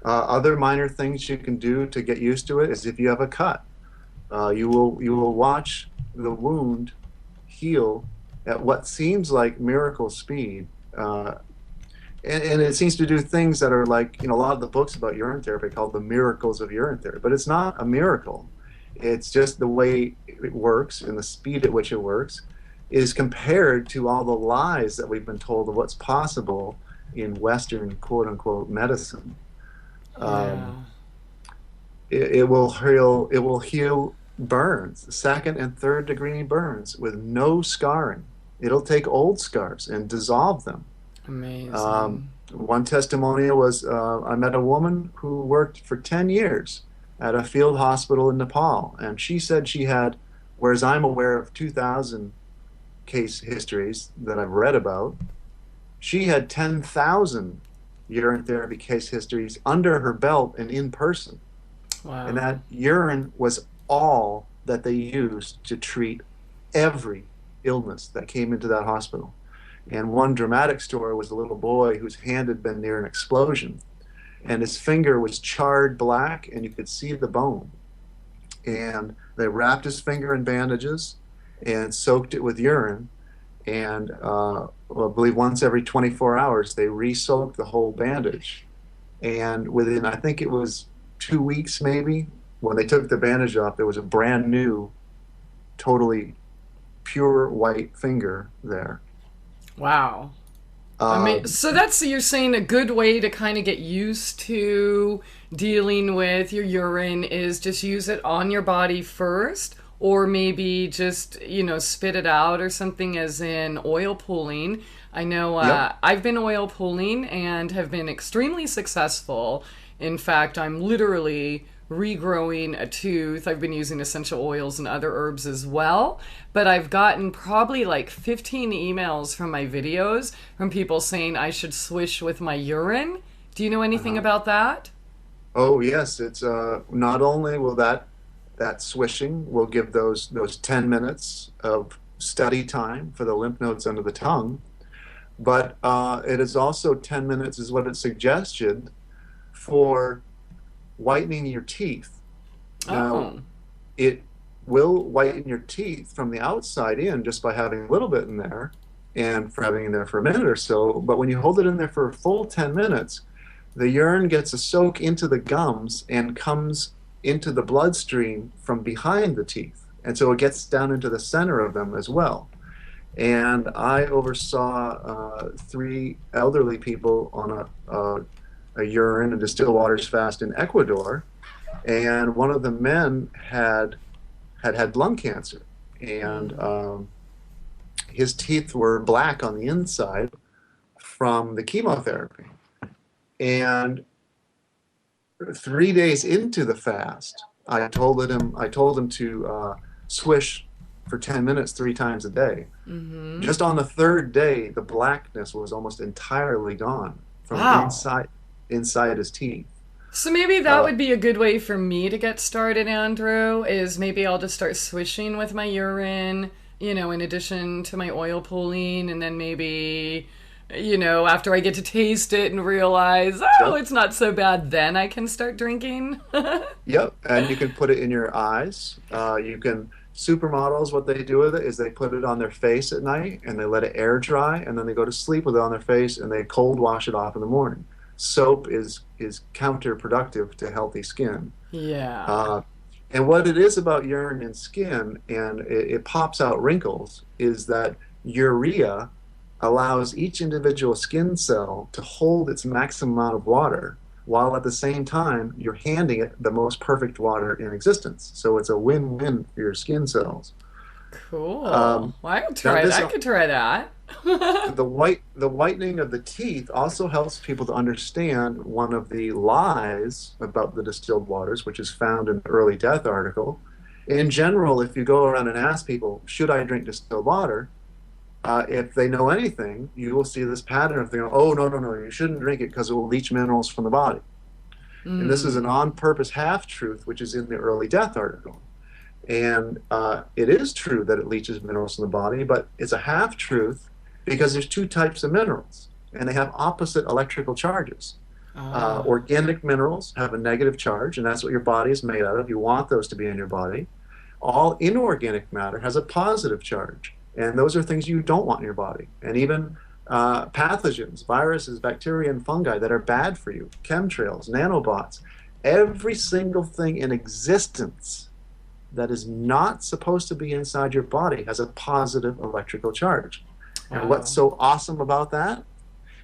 Other minor things you can do to get used to it is if you have a cut, you will watch the wound heal at what seems like miracle speed, and it seems to do things that are like, you know, a lot of the books about urine therapy called the miracles of urine therapy, but it's not a miracle. It's just the way it works and the speed at which it works is compared to all the lies that we've been told of what's possible in Western quote-unquote medicine. It will heal burns, second and third degree burns with no scarring. It'll take old scars and dissolve them. Amazing. One testimonial was I met a woman who worked for 10 years at a field hospital in Nepal, and she said she had, whereas I'm aware of 2,000 case histories that I've read about, she had 10,000 urine therapy case histories under her belt and in person. Wow. And that urine was all that they used to treat every illness that came into that hospital. And one dramatic story was a little boy whose hand had been near an explosion, and his finger was charred black and you could see the bone. And they wrapped his finger in bandages and soaked it with urine, and I believe once every 24 hours they re-soaked the whole bandage. And within, I think it was 2 weeks maybe, when they took the bandage off, there was a brand new, totally pure white finger there. Wow. So that's, you're saying, a good way to kind of get used to dealing with your urine is just use it on your body first, or maybe just, you know, spit it out or something, as in oil pulling. I know I've been oil pulling and have been extremely successful. In fact, I'm literally regrowing a tooth. I've been using essential oils and other herbs as well, but I've gotten probably like 15 emails from my videos from people saying I should swish with my urine. Do you know anything about that? Oh yes, it's not only will that that swishing will give those 10 minutes of study time for the lymph nodes under the tongue. But it is also 10 minutes is what it suggested for whitening your teeth. Now, it will whiten your teeth from the outside in just by having a little bit in there and for having it in there for a minute or so. But when you hold it in there for a full 10 minutes, the urine gets a soak into the gums and comes into the bloodstream from behind the teeth. And so it gets down into the center of them as well. And I oversaw 3 elderly people on a urine and distilled waters fast in Ecuador. And one of the men had lung cancer. And his teeth were black on the inside from the chemotherapy. And 3 days into the fast, I told him to swish for 10 minutes 3 times a day. Just on the 3rd day, the blackness was almost entirely gone from inside his teeth. So maybe that would be a good way for me to get started, Andrew, is maybe I'll just start swishing with my urine, in addition to my oil pulling, and then maybe, after I get to taste it and realize, it's not so bad, then I can start drinking. Yep, and you can put it in your eyes. Supermodels, what they do with it is they put it on their face at night and they let it air dry, and then they go to sleep with it on their face and they cold wash it off in the morning. Soap is counterproductive to healthy skin. Yeah. And what it is about urine and skin, and it pops out wrinkles, is that urea allows each individual skin cell to hold its maximum amount of water, while at the same time you're handing it the most perfect water in existence. So it's a win-win for your skin cells. Cool. Well, I could try that. The whitening of the teeth also helps people to understand one of the lies about the distilled waters, which is found in the early death article. In general, if you go around and ask people, should I drink distilled water? If they know anything, you will see this pattern of thinking, oh, no, you shouldn't drink it because it will leach minerals from the body. And this is an on-purpose half-truth, which is in the early death article. And it is true that it leaches minerals from the body, but it's a half-truth because there's 2 types of minerals, and they have opposite electrical charges. Organic minerals have a negative charge, and that's what your body is made out of. You want those to be in your body. All inorganic matter has a positive charge. And those are things you don't want in your body. And even pathogens, viruses, bacteria, and fungi that are bad for you, chemtrails, nanobots, every single thing in existence that is not supposed to be inside your body has a positive electrical charge. And what's so awesome about that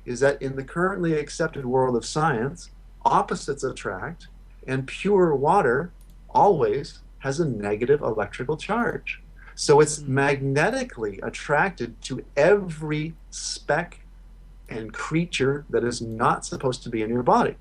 is that in the currently accepted world of science, opposites attract, and pure water always has a negative electrical charge. So it's magnetically attracted to every speck and creature that is not supposed to be in your body.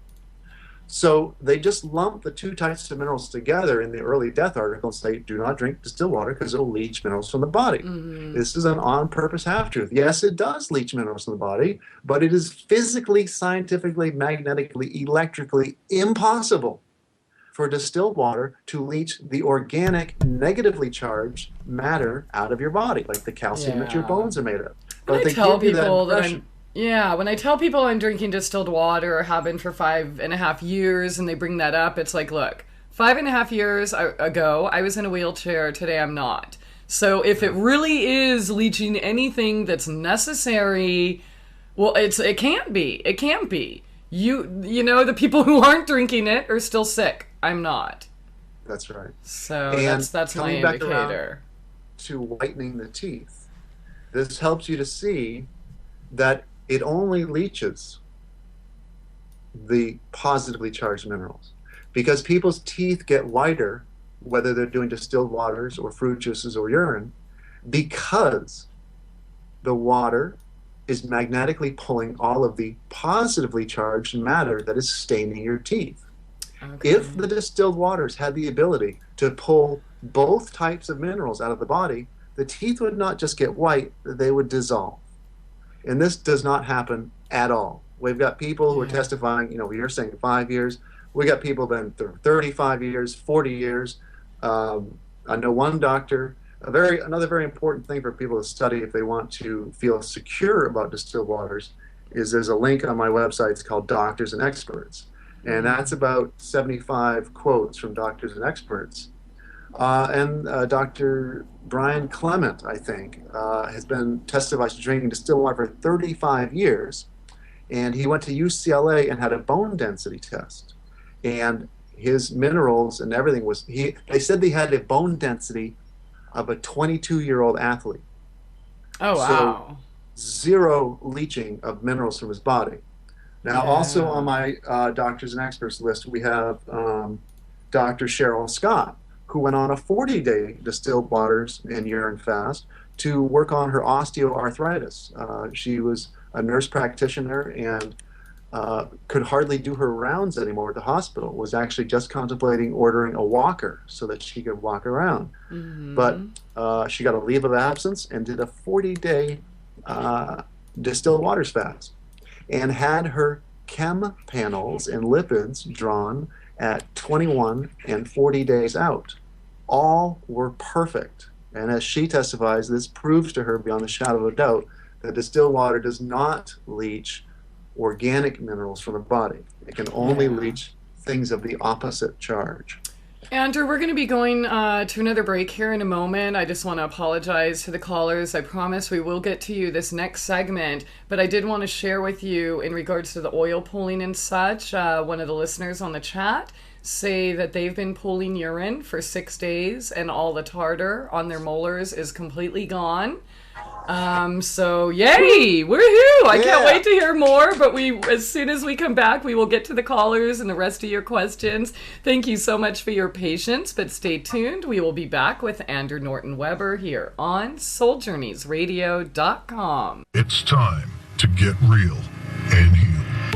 So they just lump the 2 types of minerals together in the early death article and say, do not drink distilled water because it will leach minerals from the body. This is an on-purpose half-truth. Yes, it does leach minerals from the body, but it is physically, scientifically, magnetically, electrically impossible for distilled water to leach the organic, negatively charged matter out of your body, like the calcium that your bones are made of. But they tell people when I tell people I'm drinking distilled water or have been for 5.5 years and they bring that up, it's like, look, 5.5 years ago, I was in a wheelchair. Today, I'm not. So if it really is leaching anything that's necessary, well, it can't be. It can't be. You know, the people who aren't drinking it are still sick. I'm not. That's right. So that's my indicator. To whitening the teeth, this helps you to see that it only leaches the positively charged minerals, because people's teeth get whiter whether they're doing distilled waters or fruit juices or urine, because the water is magnetically pulling all of the positively charged matter that is staining your teeth. Okay. If the distilled waters had the ability to pull both types of minerals out of the body, the teeth would not just get white, they would dissolve. And this does not happen at all. We've got people who are testifying, you're saying 5 years. We got people who've been 35 years, 40 years. I know one doctor. Another very important thing for people to study if they want to feel secure about distilled waters is there's a link on my website. It's called Doctors and Experts, and that's about 75 quotes from doctors and experts. And Dr. Brian Clement, I think, has been testifying to drinking distilled water for 35 years, and he went to UCLA and had a bone density test, and his minerals and everything they said they had a bone density of a 22-year-old athlete. Oh, wow. So 0 leaching of minerals from his body. Now, also on my doctors and experts list, we have Dr. Cheryl Scott, who went on a 40-day distilled waters and urine fast to work on her osteoarthritis. She was a nurse practitioner and could hardly do her rounds anymore at the hospital, was actually just contemplating ordering a walker so that she could walk around. Mm-hmm. But she got a leave of absence and did a 40-day distilled waters fast and had her chem panels and lipids drawn at 21 and 40 days out. All were perfect. And as she testifies, this proves to her beyond a shadow of a doubt that distilled water does not leach organic minerals from the body. It can only leach things of the opposite charge. Andrew, we're going to be going to another break here in a moment. I just want to apologize to the callers. I promise we will get to you this next segment, but I did want to share with you in regards to the oil pulling and such. One of the listeners on the chat say that they've been pulling urine for 6 days and all the tartar on their molars is completely gone. So yay, woohoo! I can't wait to hear more, but as soon as we come back, we will get to the callers and the rest of your questions. Thank you so much for your patience, but stay tuned. We will be back with Andrew Norton Weber here on SoulJourneysRadio.com. It's time to get real and heal.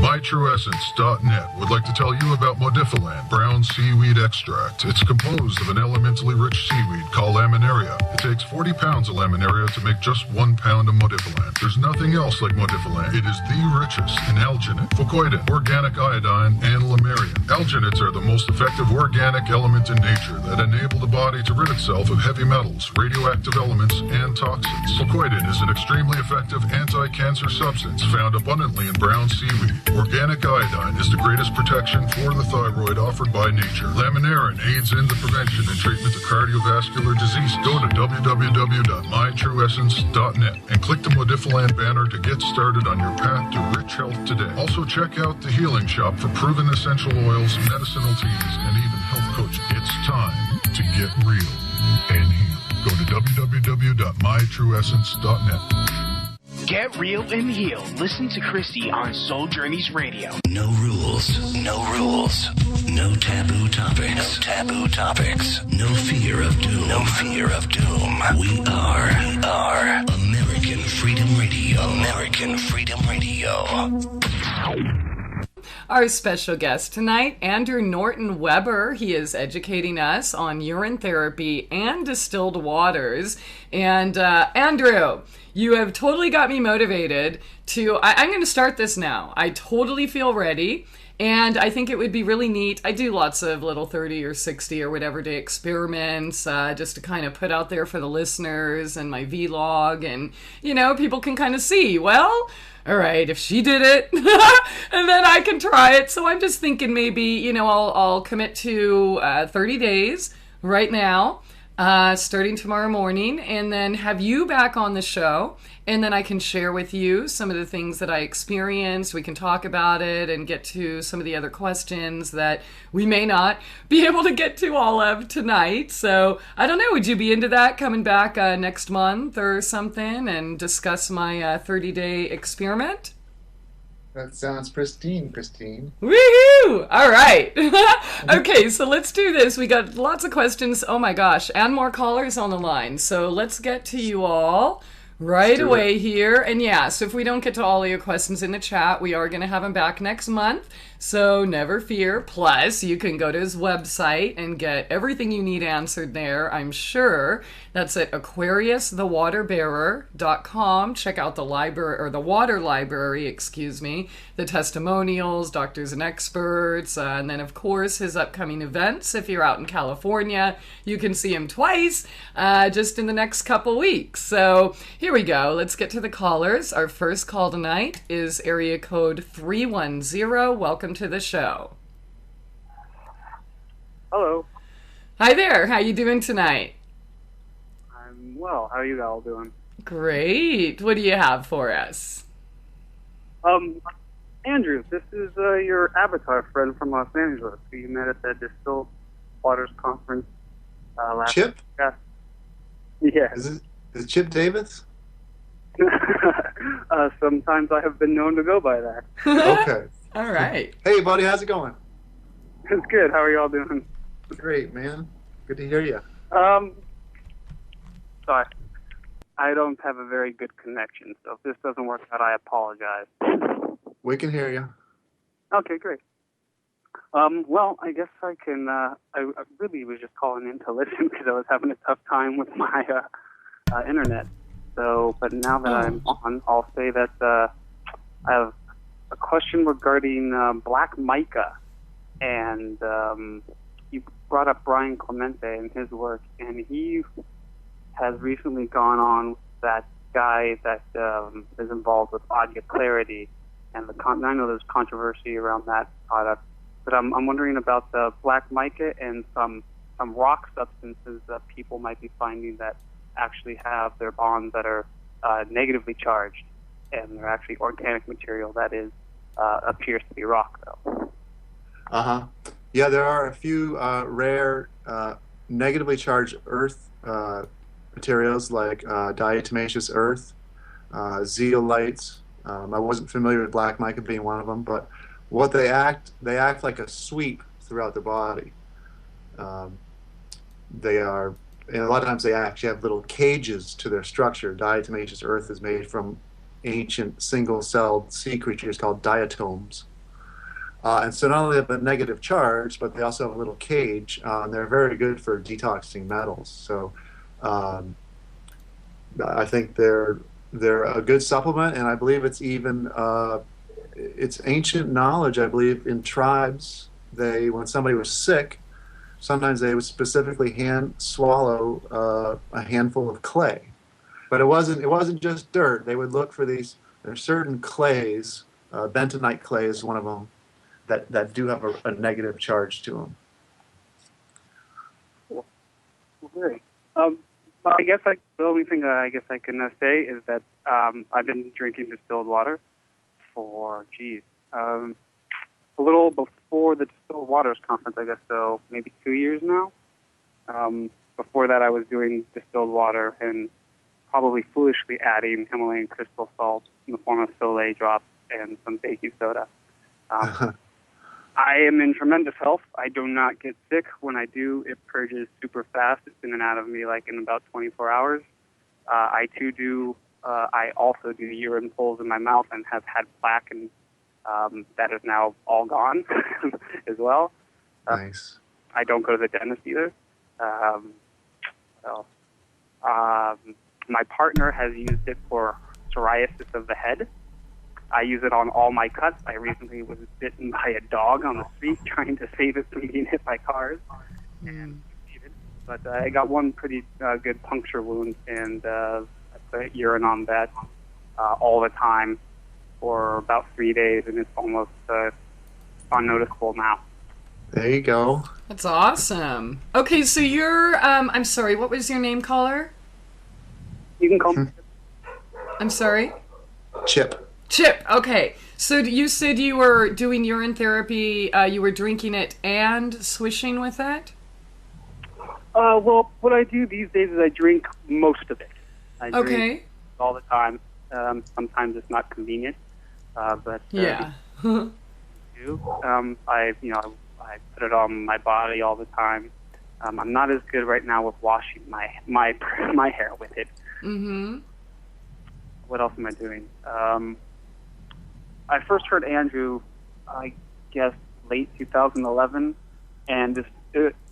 MyTrueEssence.net would like to tell you about Modifiland brown seaweed extract. It's composed of an elementally rich seaweed called laminaria. It takes 40 pounds of laminaria to make just 1 pound of Modifiland. There's nothing else like Modifiland. It is the richest in alginate, fucoidin, organic iodine, and lamarian. Alginates are the most effective organic element in nature that enable the body to rid itself of heavy metals, radioactive elements, and toxins. Fucoidin is an extremely effective anti-cancer substance found abundantly in brown seaweed. Organic iodine is the greatest protection for the thyroid offered by nature. Laminarin aids in the prevention and treatment of cardiovascular disease. Go to www.mytrueessence.net and click the Modifiland banner to get started on your path to rich health today. Also check out the Healing Shop for proven essential oils, medicinal teas, and even health coaching. It's time to get real and heal. Go to www.mytrueessence.net. Get real and heal. Listen to Christie on Soul Journeys Radio. No rules. No rules. No taboo topics. No taboo topics. No fear of doom. No fear of doom. We are American Freedom Radio. American Freedom Radio. Our special guest tonight, Andrew Norton Weber. He is educating us on urine therapy and distilled waters. And Andrew, you have totally got me motivated to... I'm going to start this now. I totally feel ready. And I think it would be really neat. I do lots of little 30 or 60 or whatever day experiments just to kind of put out there for the listeners and my vlog. And, people can kind of see, well... all right, if she did it, and then I can try it. So I'm just thinking maybe, I'll commit to 30 days right now, starting tomorrow morning, and then have you back on the show, and then I can share with you some of the things that I experienced. We can talk about it and get to some of the other questions that we may not be able to get to all of tonight. So I don't know, would you be into that, coming back next month or something and discuss my 30-day experiment? That sounds pristine, Christine. Woohoo! All right. Okay, so let's do this. We got lots of questions. Oh my gosh, and more callers on the line. So let's get to you all right away here. And yeah, so if we don't get to all of your questions in the chat, we are going to have him back next month. So never fear. Plus, you can go to his website and get everything you need answered there, I'm sure. That's at aquariusthewaterbearer.com. Check out the library, or the water library, excuse me, the testimonials, doctors and experts, and then, of course, his upcoming events. If you're out in California, you can see him twice just in the next couple weeks. So here we go. Let's get to the callers. Our first call tonight is area code 310. Welcome to the show. Hello. Hi there. How you doing tonight? I'm well. How are you all doing? Great. What do you have for us? Andrew, this is your Avatar friend from Los Angeles who you met at the Distilled Waters Conference last Chip? week. Yeah. Is it Chip Davis? Sometimes I have been known to go by that. Okay. All right. Hey, buddy, how's it going? It's good. How are you all doing? Great, man. Good to hear you. Sorry. I don't have a very good connection, so if this doesn't work out, I apologize. We can hear you. Okay, great. Well, I guess I can, I really was just calling in to listen because I was having a tough time with my internet. So, but now that I'm on, I'll say that I have a question regarding black mica. And you brought up Brian Clemente and his work, and he has recently gone on with that guy that is involved with audio clarity. And I know there's controversy around that product, but I'm wondering about the black mica and some rock substances that people might be finding that actually have their bonds that are negatively charged, and they're actually organic material that is appears to be rock, though. Yeah, there are a few rare negatively charged earth materials like diatomaceous earth, zeolites. I wasn't familiar with black mica being one of them, but what they act like a sweep throughout the body. They are, and a lot of times they actually have little cages to their structure. Diatomaceous earth is made from ancient single-celled sea creatures called diatoms. And so not only have a negative charge, but they also have a little cage. And they're very good for detoxing metals. So I think they're a good supplement, and I believe it's even it's ancient knowledge. I believe in tribes, when somebody was sick, sometimes they would specifically hand swallow a handful of clay. But it wasn't just dirt. They would look for these. There's certain clays. Bentonite clay is one of them that do have a negative charge to them. Cool. Great. I guess the only thing I guess I can say is that I've been drinking distilled water for a little before the Distilled Waters Conference, I guess, so maybe 2 years now. Before that, I was doing distilled water and probably foolishly adding Himalayan crystal salt in the form of Soleil drops and some baking soda. I am in tremendous health. I do not get sick. When I do, it purges super fast. It's in and out of me like in about 24 hours. I also do urine pulls in my mouth and have had plaque, and that is now all gone as well. Nice. I don't go to the dentist either. My partner has used it for psoriasis of the head. I use it on all my cuts. I recently was bitten by a dog on the street trying to save it from being hit by cars. But I got one pretty good puncture wound, and I put urine on that all the time for about 3 days, and it's almost unnoticeable now. There you go. That's awesome. Okay, so you're, I'm sorry, what was your name, caller? You can call me. I'm sorry? Chip. Chip, okay. So you said you were doing urine therapy, you were drinking it and swishing with it? Well, what I do these days is I drink most of it. I Okay. drink all the time. Sometimes it's not convenient, but Yeah. I put it on my body all the time. I'm not as good right now with washing my hair with it. Mm-hmm. what else am I doing? I first heard Andrew, I guess, late 2011, and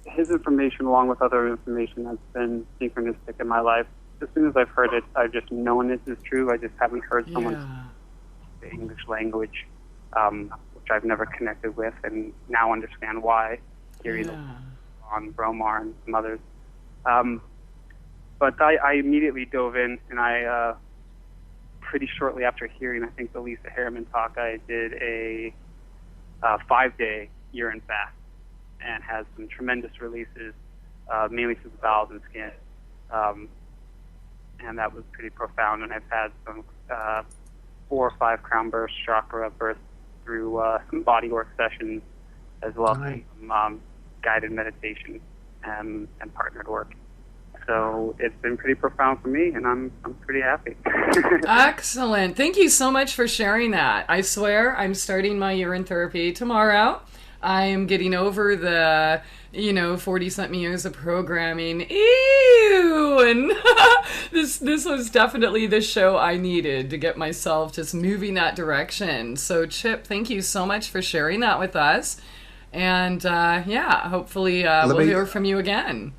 his information, along with other information, has been synchronistic in my life. As soon as I've heard it, I've just known this is true. I just haven't heard someone speak the English language, which I've never connected with, and now understand why. Hearing on Bromar and some others. But I immediately dove in, and I pretty shortly after hearing, I think, the Lisa Harriman talk, I did a 5-day urine fast and had some tremendous releases, mainly through the bowels and skin. And that was pretty profound. And I've had some 4 or 5 crown burst chakra births through some bodywork sessions, as well as some guided meditation and partnered work. So it's been pretty profound for me, and I'm pretty happy. Excellent. Thank you so much for sharing that. I swear I'm starting my urine therapy tomorrow. I'm getting over the, 40-something years of programming. Ew! And this was definitely the show I needed to get myself just moving that direction. So, Chip, thank you so much for sharing that with us. And, hopefully we'll hear from you again.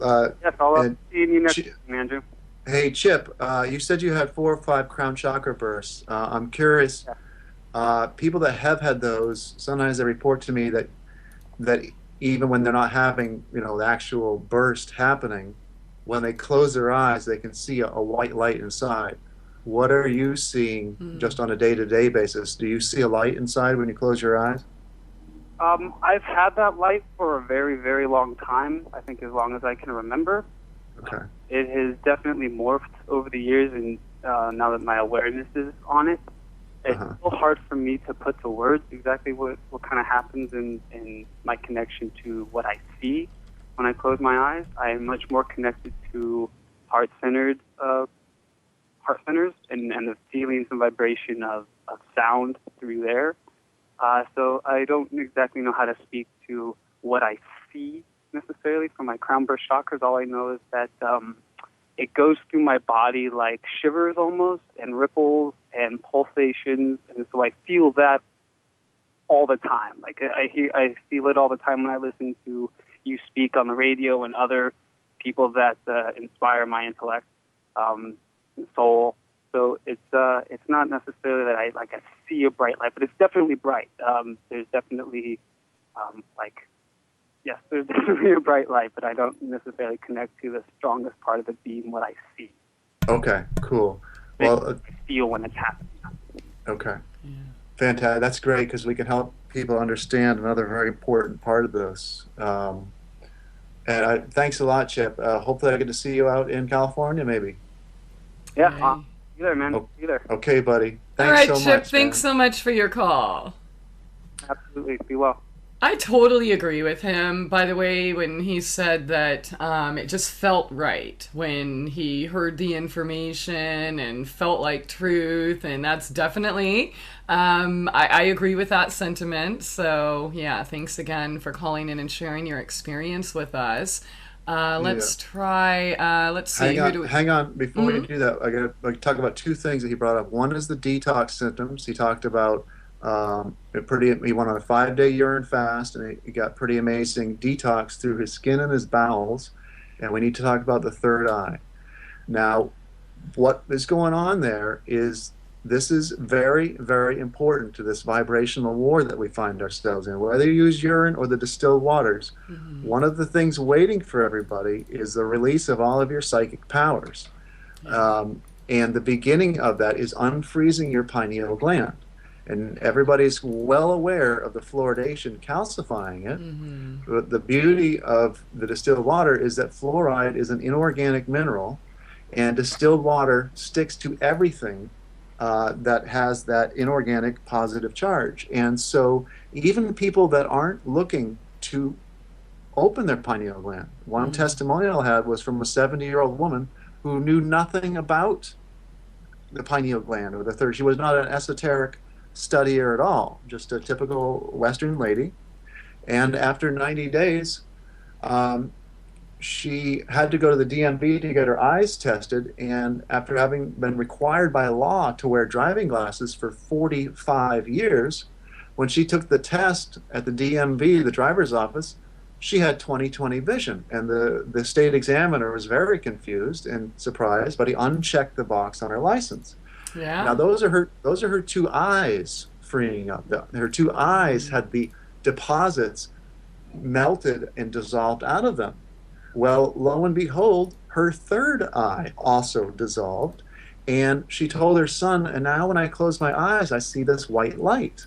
Yes, I'll see you next week, Andrew. Hey, Chip, you said you had 4 or 5 crown chakra bursts. I'm curious, people that have had those, sometimes they report to me that even when they're not having, the actual burst happening, when they close their eyes, they can see a white light inside. What are you seeing just on a day-to-day basis? Do you see a light inside when you close your eyes? I've had that light for a very, very long time. I think as long as I can remember. Okay. It has definitely morphed over the years, and now that my awareness is on it, it's still hard for me to put to words exactly what kind of happens in my connection to what I see when I close my eyes. I am much more connected to heart centers and the feelings and vibration of sound through there. So I don't exactly know how to speak to what I see necessarily from my crown burst chakras. All I know is that it goes through my body like shivers almost, and ripples and pulsations, and so I feel that all the time. Like I feel it all the time when I listen to you speak on the radio and other people that inspire my intellect and soul. So it's not necessarily that I see a bright light, but it's definitely bright. There's definitely there's definitely a bright light, but I don't necessarily connect to the strongest part of it being what I see. Okay, cool. Well, I feel when it's happening. Okay. Yeah. Fantastic. That's great because we can help people understand another very important part of this. And thanks a lot, Chip. Hopefully I get to see you out in California maybe. Yeah. Either, man. Either. Okay, buddy. Thanks All right, so Chip, much. Thanks so much for your call. Absolutely. Be well. I totally agree with him, by the way, when he said that it just felt right when he heard the information and felt like truth, and that's definitely, I agree with that sentiment. So, yeah, thanks again for calling in and sharing your experience with us. Let's try, let's see. Hang on. Before you do that, I got to talk about 2 things that he brought up. One is the detox symptoms. He talked about he went on a 5-day urine fast, and he got pretty amazing detox through his skin and his bowels. And we need to talk about the third eye. Now, what is going on there is this is very, very important to this vibrational war that we find ourselves in. Whether you use urine or the distilled waters, one of the things waiting for everybody is the release of all of your psychic powers. And the beginning of that is unfreezing your pineal gland. And everybody's well aware of the fluoridation calcifying it. But the beauty of the distilled water is that fluoride is an inorganic mineral, and distilled water sticks to everything that has that inorganic positive charge. And so even people that aren't looking to open their pineal gland, one testimonial I had was from a 70-year-old woman who knew nothing about the pineal gland or the third. She was not an esoteric studier at all, just a typical Western lady. And after 90 days, she had to go to the DMV to get her eyes tested, and after having been required by law to wear driving glasses for 45 years, when she took the test at the DMV, the driver's office, she had 20/20 vision, and the state examiner was very confused and surprised, but he unchecked the box on her license. Yeah. Now those are her two eyes freeing up. Her two eyes had the deposits melted and dissolved out of them. Well, lo and behold, her third eye also dissolved, and she told her son, and now when I close my eyes, I see this white light.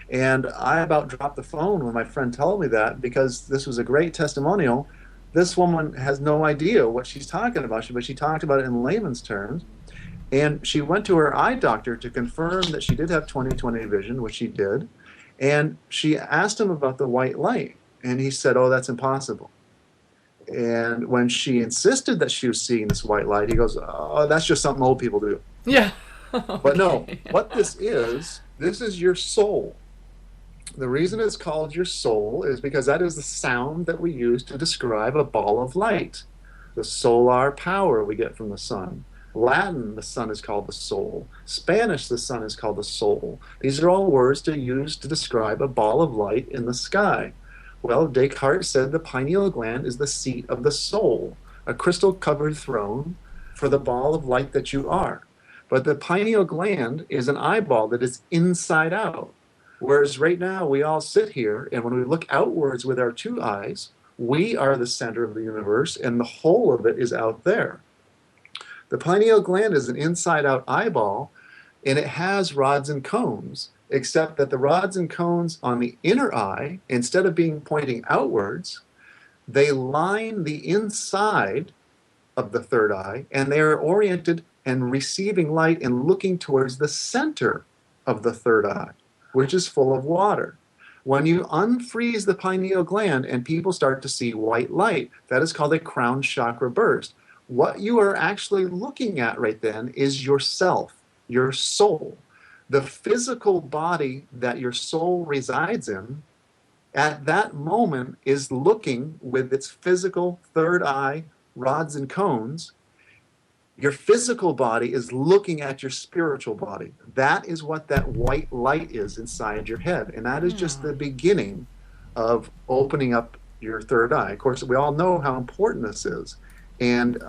And I about dropped the phone when my friend told me that, because this was a great testimonial. This woman has no idea what she's talking about, but she talked about it in layman's terms. And she went to her eye doctor to confirm that she did have 20/20 vision, which she did. And she asked him about the white light, and he said, oh, that's impossible. And when she insisted that she was seeing this white light, he goes, oh, that's just something old people do. Yeah. But no, what this is your soul. The reason it's called your soul is because that is the sound that we use to describe a ball of light. The solar power we get from the sun. Latin, the sun is called the soul. Spanish, the sun is called the soul. These are all words to use to describe a ball of light in the sky. Well, Descartes said the pineal gland is the seat of the soul, a crystal-covered throne for the ball of light that you are. But the pineal gland is an eyeball that is inside out. Whereas right now we all sit here, and when we look outwards with our two eyes, we are the center of the universe, and the whole of it is out there. The pineal gland is an inside-out eyeball, and it has rods and cones, except that the rods and cones on the inner eye, instead of being pointing outwards, they line the inside of the third eye, and they are oriented and receiving light and looking towards the center of the third eye, which is full of water. When you unfreeze the pineal gland and people start to see white light, that is called a crown chakra burst. What you are actually looking at right then is yourself, your soul. The physical body that your soul resides in, at that moment, is looking with its physical third eye, rods and cones. Your physical body is looking at your spiritual body. That is what that white light is inside your head. And that is just the beginning of opening up your third eye. Of course, we all know how important this is. And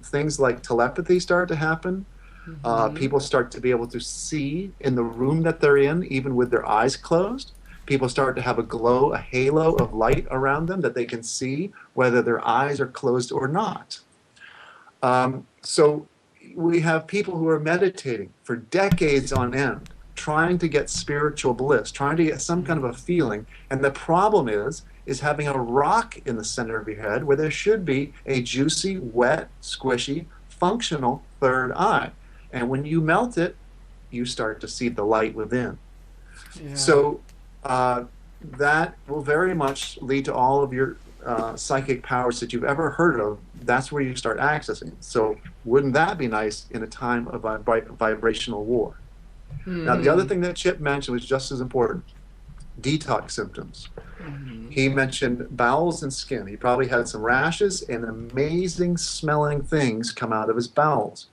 things like telepathy start to happen. People start to be able to see in the room that they're in, even with their eyes closed. People start to have a glow, a halo of light around them that they can see whether their eyes are closed or not. So we have people who are meditating for decades on end, trying to get spiritual bliss, trying to get some kind of a feeling. And the problem is having a rock in the center of your head where there should be a juicy, wet, squishy, functional third eye. And when you melt it, you start to see the light within. Yeah. So that will very much lead to all of your psychic powers that you've ever heard of. That's where you start accessing. So wouldn't that be nice in a time of vibrational war? Now, the other thing that Chip mentioned was just as important. Detox symptoms. He mentioned bowels and skin. He probably had some rashes and amazing smelling things come out of his bowels.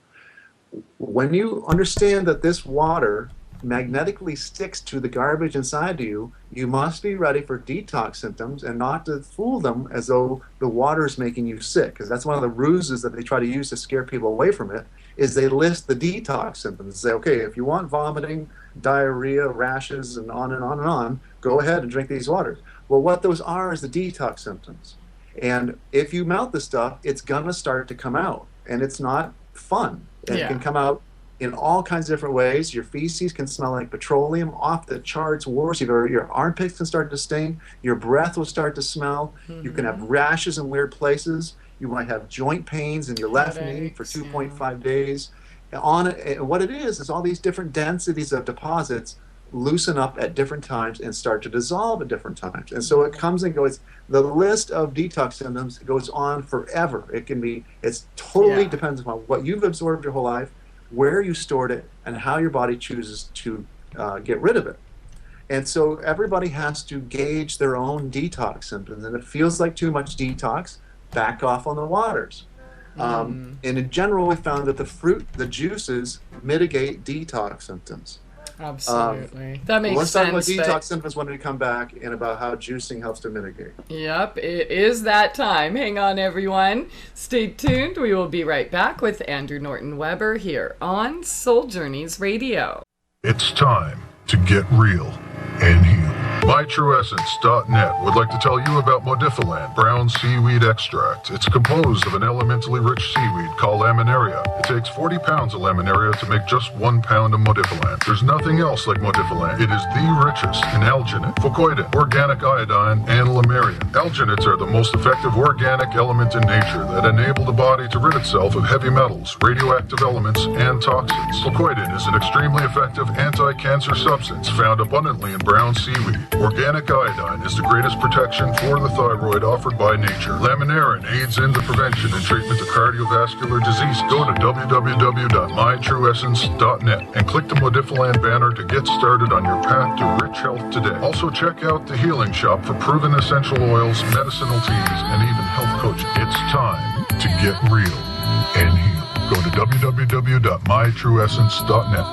When you understand that this water magnetically sticks to the garbage inside of you, you must be ready for detox symptoms and not to fool them as though the water is making you sick, because that's one of the ruses that they try to use to scare people away from it, is they list the detox symptoms and say, okay, if you want vomiting, diarrhea, rashes, and on and on and on, go ahead and drink these waters. Well, what those are is the detox symptoms. And if you melt the stuff, it's going to start to come out, and it's not fun. And it can come out in all kinds of different ways. Your feces can smell like petroleum, off the charts worse. Your armpits can start to sting. Your breath will start to smell. You can have rashes in weird places. You might have joint pains in your left knee for 2.5 days. What it is all these different densities of deposits loosen up at different times and start to dissolve at different times. And so it comes and goes. The list of detox symptoms goes on forever. It's totally depends upon what you've absorbed your whole life, where you stored it, and how your body chooses to get rid of it. And so everybody has to gauge their own detox symptoms. And if it feels like too much detox, back off on the waters. And in general, we found that the juices mitigate detox symptoms. Absolutely. That makes Let's sense. talk about detox symptoms when we come back and about how juicing helps to mitigate. Yep, it is that time. Hang on, everyone. Stay tuned. We will be right back with Andrew Norton Weber here on Soul Journeys Radio. It's time to get real and heal. MyTrueEssence.net would like to tell you about Modifiland brown seaweed extract. It's composed of an elementally rich seaweed called laminaria. It takes 40 pounds of laminaria to make just 1 pound of Modifiland. There's nothing else like Modifiland. It is the richest in alginate, fucoidin, organic iodine, and lamarian. Alginates are the most effective organic element in nature that enable the body to rid itself of heavy metals, radioactive elements, and toxins. Fucoidin is an extremely effective anti-cancer substance found abundantly in brown seaweed. Organic iodine is the greatest protection for the thyroid offered by nature. Laminarin aids in the prevention and treatment of cardiovascular disease. Go to www.mytrueessence.net and click the Modifiland banner to get started on your path to rich health today. Also check out the Healing Shop for proven essential oils, medicinal teas, and even health coaching. It's time to get real and heal. Go to www.mytrueessence.net.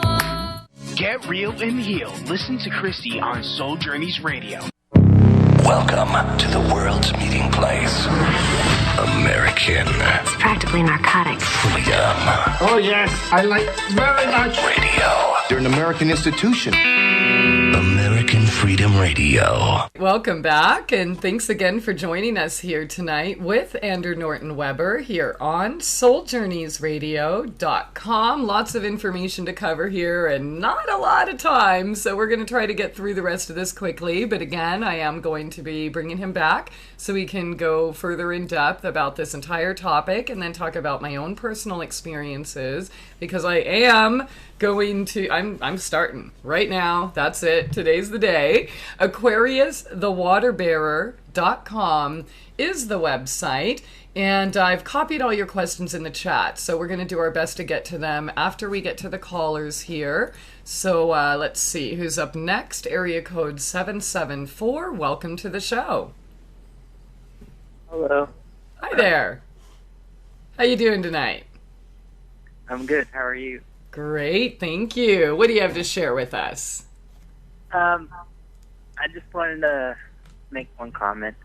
Get real and heal. Listen to Christie on Soul Journeys Radio. Welcome to the world's meeting place. American It's practically narcotic. Freedom Oh, yes. I like very much. Radio. You're an American institution. American Freedom Radio. Welcome back, and thanks again for joining us here tonight with Andrew Norton Weber here on SoulJourneysRadio.com. Lots of information to cover here and not a lot of time, so we're going to try to get through the rest of this quickly. But again, I am going to be bringing him back so we can go further in depth about this entire topic and then talk about my own personal experiences, because I am going to, I'm starting right now. That's it. Today's the day. AquariusTheWaterBearer.com is the website, and I've copied all your questions in the chat, so we're going to do our best to get to them after we get to the callers here. So let's see who's up next. Area code 774. Welcome to the show. Hello. Hi there. How you doing tonight? I'm good. How are you? Great, thank you. What do you have to share with us? I just wanted to make one comment.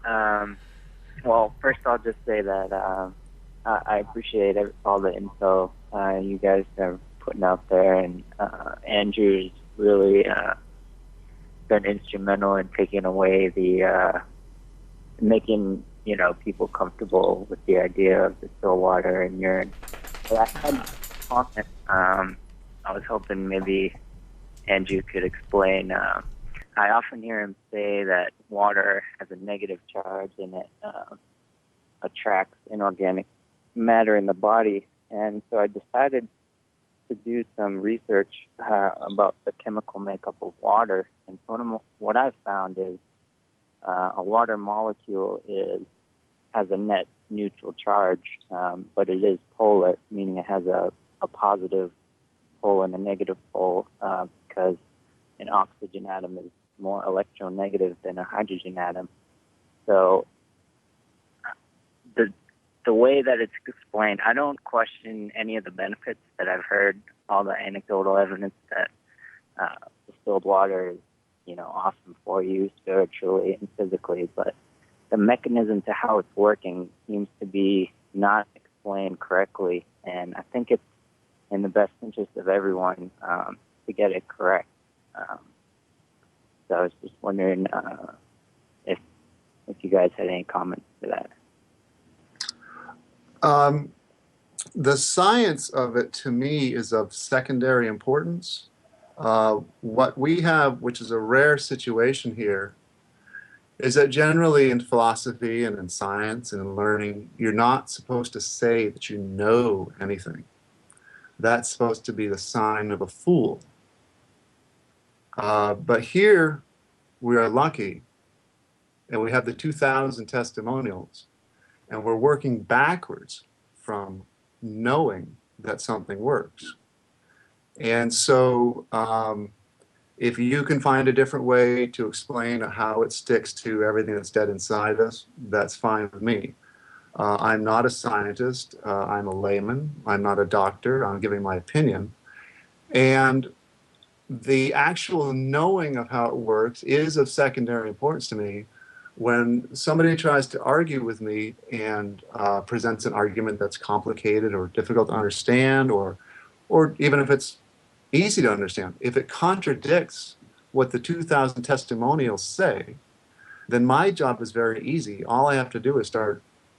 Well, first I'll just say that I appreciate all the info you guys are putting out there, and Andrew's really been instrumental in taking away the making people comfortable with the idea of distilled water and urine. But I had a comment. I was hoping maybe Andrew could explain. I often hear him say that water has a negative charge and it attracts inorganic matter in the body. And so I decided to do some research about the chemical makeup of water. And what I've found is a water molecule has a net neutral charge, but it is polar, meaning it has a positive pole and a negative pole, because an oxygen atom is more electronegative than a hydrogen atom. So the way that it's explained, I don't question any of the benefits that I've heard, all the anecdotal evidence that distilled water is, awesome for you spiritually and physically, but the mechanism to how it's working seems to be not explained correctly, and I think it's in the best interest of everyone to get it correct. So I was just wondering if you guys had any comments to that. The science of it, to me, is of secondary importance. What we have, which is a rare situation here, is that generally in philosophy and in science and in learning, you're not supposed to say that you know anything. That's supposed to be the sign of a fool. But here, we are lucky, and we have the 2,000 testimonials, and we're working backwards from knowing that something works. And so if you can find a different way to explain how it sticks to everything that's dead inside us, that's fine with me. I'm not a scientist. I'm a layman. I'm not a doctor. I'm giving my opinion. And the actual knowing of how it works is of secondary importance to me. When somebody tries to argue with me and presents an argument that's complicated or difficult to understand, or even if it's easy to understand, if it contradicts what the 2,000 testimonials say, then my job is very easy. All I have to do is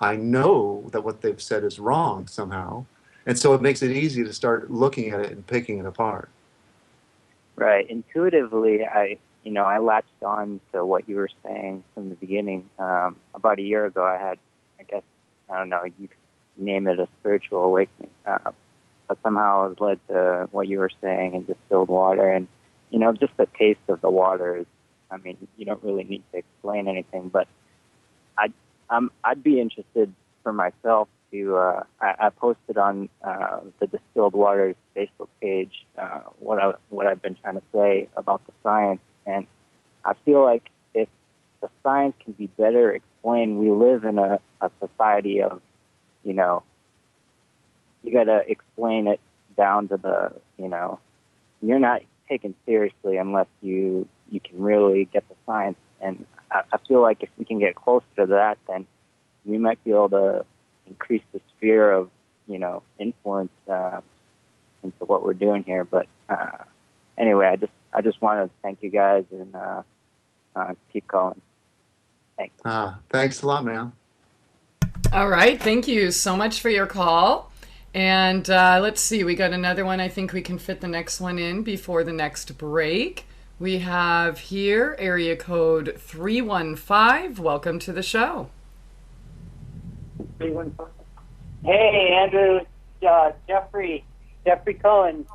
I know that what they've said is wrong somehow, and so it makes it easy to start looking at it and picking it apart. Right. Intuitively, I latched on to what you were saying from the beginning. About a year ago, I had, I don't know, you could name it a spiritual awakening. But somehow I was led to what you were saying in distilled water. And, just the taste of the water is, you don't really need to explain anything. But I'd be interested for myself to, I posted on the Distilled Waters Facebook page what I've been trying to say about the science. And I feel like if the science can be better explained, we live in a society of, you got to explain it down to the, you're not taken seriously unless you can really get the science. And I feel like if we can get closer to that, then we might be able to increase the sphere of, influence into what we're doing here. But anyway, I just wanted to thank you guys and keep going. Thanks. Thanks a lot, man. All right. Thank you so much for your call. And let's see. We got another one. I think we can fit the next one in before the next break. We have here area code 315. Welcome to the show. 315. Hey, Andrew. Jeffrey Cohen.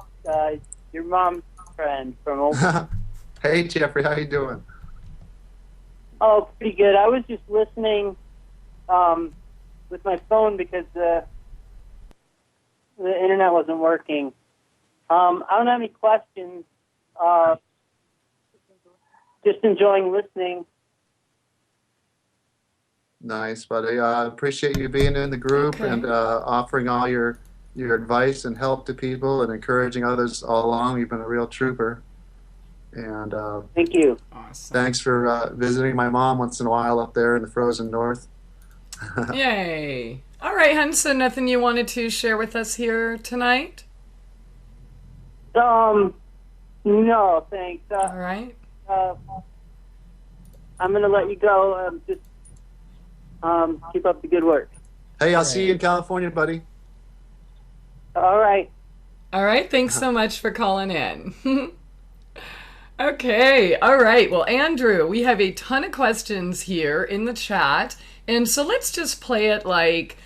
Your mom's friend from Oakland. Hey, Jeffrey. How you doing? Oh, pretty good. I was just listening with my phone because the internet wasn't working. I don't have any questions. Just enjoying listening. Nice, buddy. I appreciate you being in the group and offering all your advice and help to people and encouraging others all along. You've been a real trooper. And thank you. Awesome. Thanks for visiting my mom once in a while up there in the frozen north. Yay. All right, Hanson, nothing you wanted to share with us here tonight? No, thanks. All right. I'm going to let you go. Just keep up the good work. Hey, I'll see you in California, buddy. All right. All right, thanks so much for calling in. Okay, all right. Well, Andrew, we have a ton of questions here in the chat. And so let's just play it like,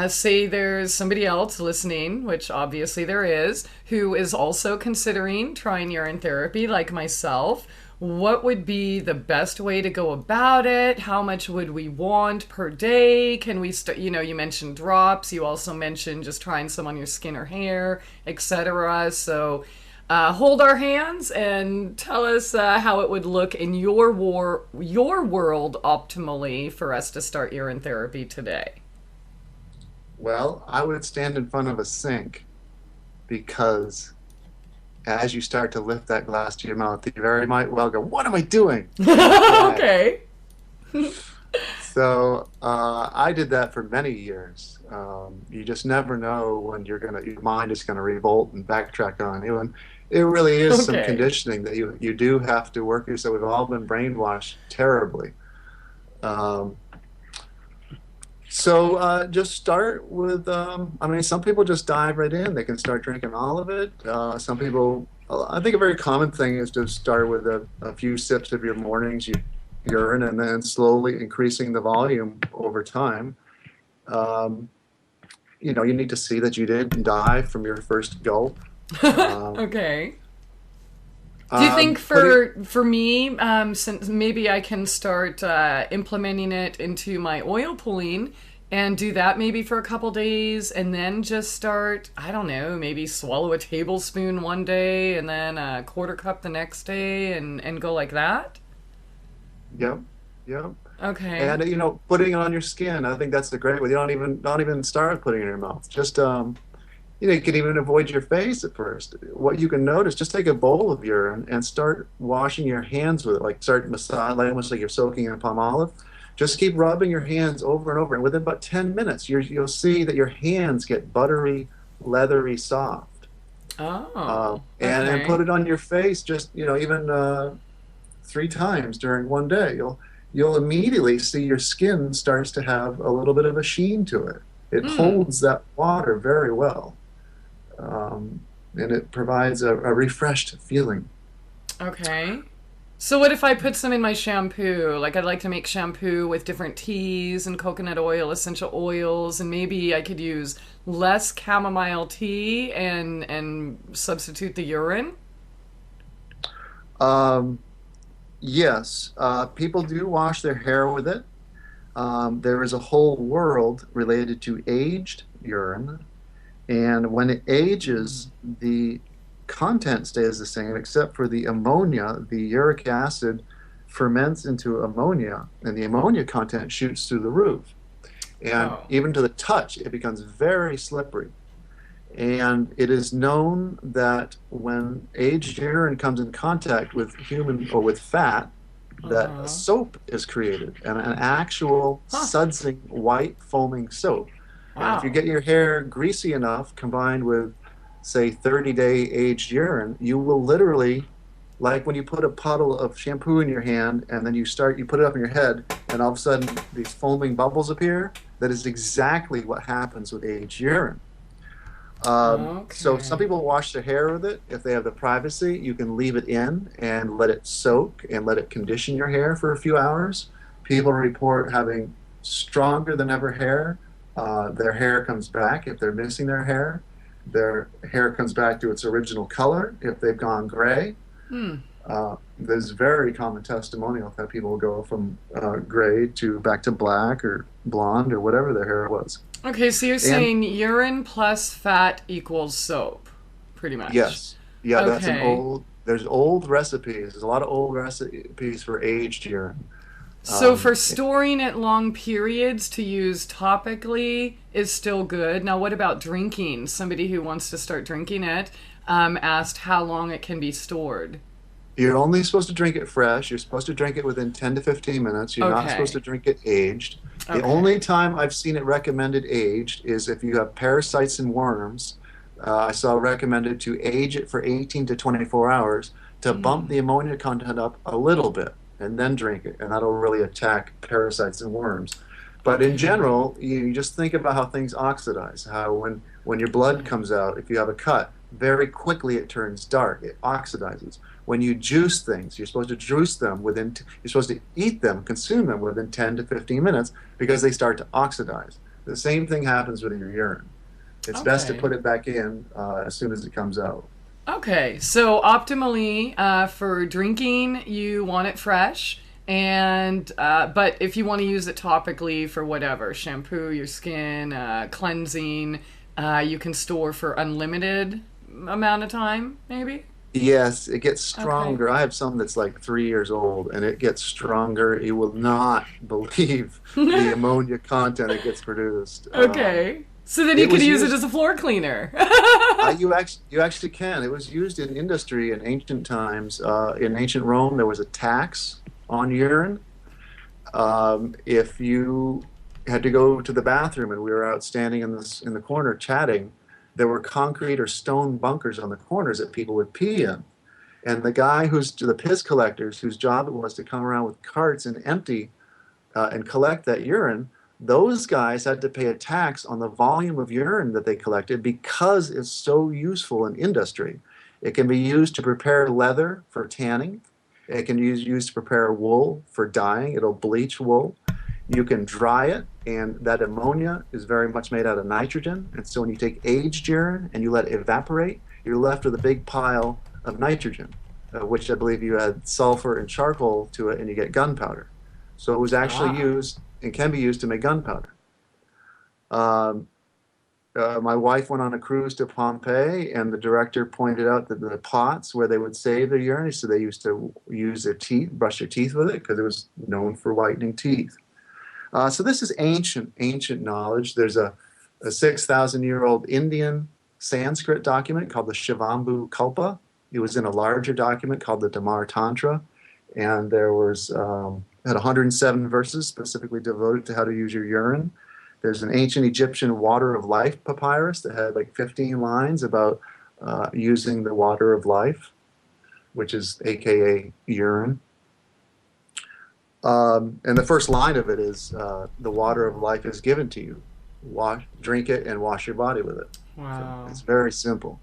say there's somebody else listening, which obviously there is, who is also considering trying urine therapy like myself. What would be the best way to go about it? How much would we want per day? Can we start, you mentioned drops. You also mentioned just trying some on your skin or hair, etc. So hold our hands and tell us how it would look in your world optimally for us to start urine therapy today. Well, I would stand in front of a sink because as you start to lift that glass to your mouth, you very might well go, what am I doing? Okay. So I did that for many years. You just never know when your mind is going to revolt and backtrack on you. And it really is some conditioning that you do have to work through. So we've all been brainwashed terribly. So just start with, some people just dive right in. They can start drinking all of it. Some people, I think a very common thing is to start with a few sips of your morning's urine and then slowly increasing the volume over time. You need to see that you didn't die from your first gulp. Okay. Do you think for me, since maybe I can start implementing it into my oil pulling and do that maybe for a couple days and then just start, I don't know, maybe swallow a tablespoon one day and then a quarter cup the next day and go like that? Yep. Yeah. Okay. And putting it on your skin, I think that's the great way. You don't even start putting it in your mouth. Just you can even avoid your face at first. What you can notice, just take a bowl of urine and start washing your hands with it, like start massage, like almost like you're soaking in palm olive. Just keep rubbing your hands over and over, and within about 10 minutes, you'll see that your hands get buttery, leathery, soft. Oh. And put it on your face, just even 3 times during one day. You'll immediately see your skin starts to have a little bit of a sheen to it. It holds that water very well, and it provides a refreshed feeling. Okay. So what if I put some in my shampoo? Like I'd like to make shampoo with different teas and coconut oil, essential oils, and maybe I could use less chamomile tea and substitute the urine? Yes. People do wash their hair with it. There is a whole world related to aged urine, and when it ages, the content stays the same except for the ammonia. The uric acid ferments into ammonia, and the ammonia content shoots through the roof. And even to the touch, it becomes very slippery. And it is known that when aged urine comes in contact with human or with fat, that a soap is created, and an actual sudsing white foaming soap. Wow. And if you get your hair greasy enough combined with, say, 30-day aged urine, you will literally, like when you put a puddle of shampoo in your hand and then you put it up in your head and all of a sudden these foaming bubbles appear, that is exactly what happens with aged urine. So some people wash their hair with it. If they have the privacy, you can leave it in and let it soak and let it condition your hair for a few hours. People report having stronger than ever hair. Their hair comes back if they're missing their hair. Their hair comes back to its original color if they've gone gray. There's very common testimonial that people will go from gray to back to black or blonde or whatever their hair was. Okay, so you're saying urine plus fat equals soap, pretty much. Yes. Yeah, okay. There's old recipes. There's a lot of old recipes for aged urine. So for storing it long periods to use topically is still good. Now what about drinking? Somebody who wants to start drinking it asked how long it can be stored. You're only supposed to drink it fresh. You're supposed to drink it within 10 to 15 minutes. You're not supposed to drink it aged. The only time I've seen it recommended aged is if you have parasites and worms. I saw recommended to age it for 18 to 24 hours to bump the ammonia content up a little bit and then drink it. And that'll really attack parasites and worms. But in general, you just think about how things oxidize. How when your blood comes out, if you have a cut, very quickly it turns dark. It oxidizes. When you juice things, you're supposed to juice them you're supposed to eat them, consume them within 10 to 15 minutes because they start to oxidize. The same thing happens with your urine. It's best to put it back in as soon as it comes out. Okay, so optimally for drinking, you want it fresh, and but if you want to use it topically for whatever, shampoo your skin, cleansing, you can store for unlimited amount of time, maybe? Yes, it gets stronger. I have some that's like 3 years old, and it gets stronger. You will not believe the ammonia content that gets produced. Okay. So then you could use it as a floor cleaner. You actually can. It was used in industry in ancient times. In ancient Rome, there was a tax on urine. If you had to go to the bathroom and we were out standing in the corner chatting, there were concrete or stone bunkers on the corners that people would pee in. And the guy the piss collectors, whose job it was to come around with carts and empty and collect that urine, those guys had to pay a tax on the volume of urine that they collected because it's so useful in industry. It can be used to prepare leather for tanning. It can be used to prepare wool for dyeing. It'll bleach wool. You can dry it, and that ammonia is very much made out of nitrogen. And so when you take aged urine and you let it evaporate, you're left with a big pile of nitrogen, which I believe you add sulfur and charcoal to it, and you get gunpowder. So it was actually used and can be used to make gunpowder. my wife went on a cruise to Pompeii, and the director pointed out that the pots where they would save their urine, so they used to use their teeth, brush their teeth with it, because it was known for whitening teeth. So this is ancient knowledge. There's a 6,000-year-old Indian Sanskrit document called the Shivambu Kalpa. It was in a larger document called the Damar Tantra, and there was had 107 verses specifically devoted to how to use your urine. There's an ancient Egyptian water of life papyrus that had like 15 lines about using the water of life, which is AKA urine. And the first line of it is, the water of life is given to you. Drink it and wash your body with it. Wow. So it's very simple.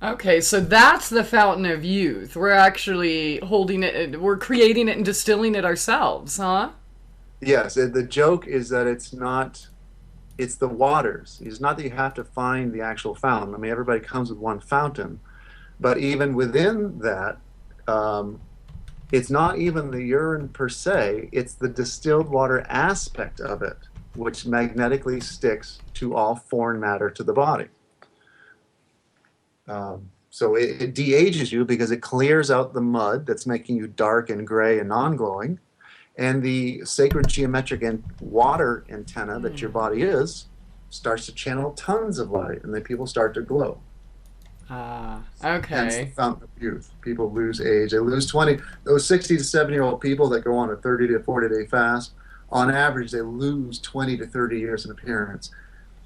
Okay, so that's the fountain of youth. We're actually holding it, we're creating it and distilling it ourselves, huh? Yes, the joke is that it's the waters. It's not that you have to find the actual fountain. I mean, everybody comes with one fountain. But even within that, it's not even the urine per se, it's the distilled water aspect of it, which magnetically sticks to all foreign matter to the body. So it de-ages you because it clears out the mud that's making you dark and gray and non-glowing. And the sacred geometric and water antenna that your body is starts to channel tons of light, and then people start to glow. Okay. Hence the fountain of youth. People lose age. They lose 20. Those 60 to 70-year-old people that go on a 30 to 40-day fast, on average, they lose 20 to 30 years in appearance,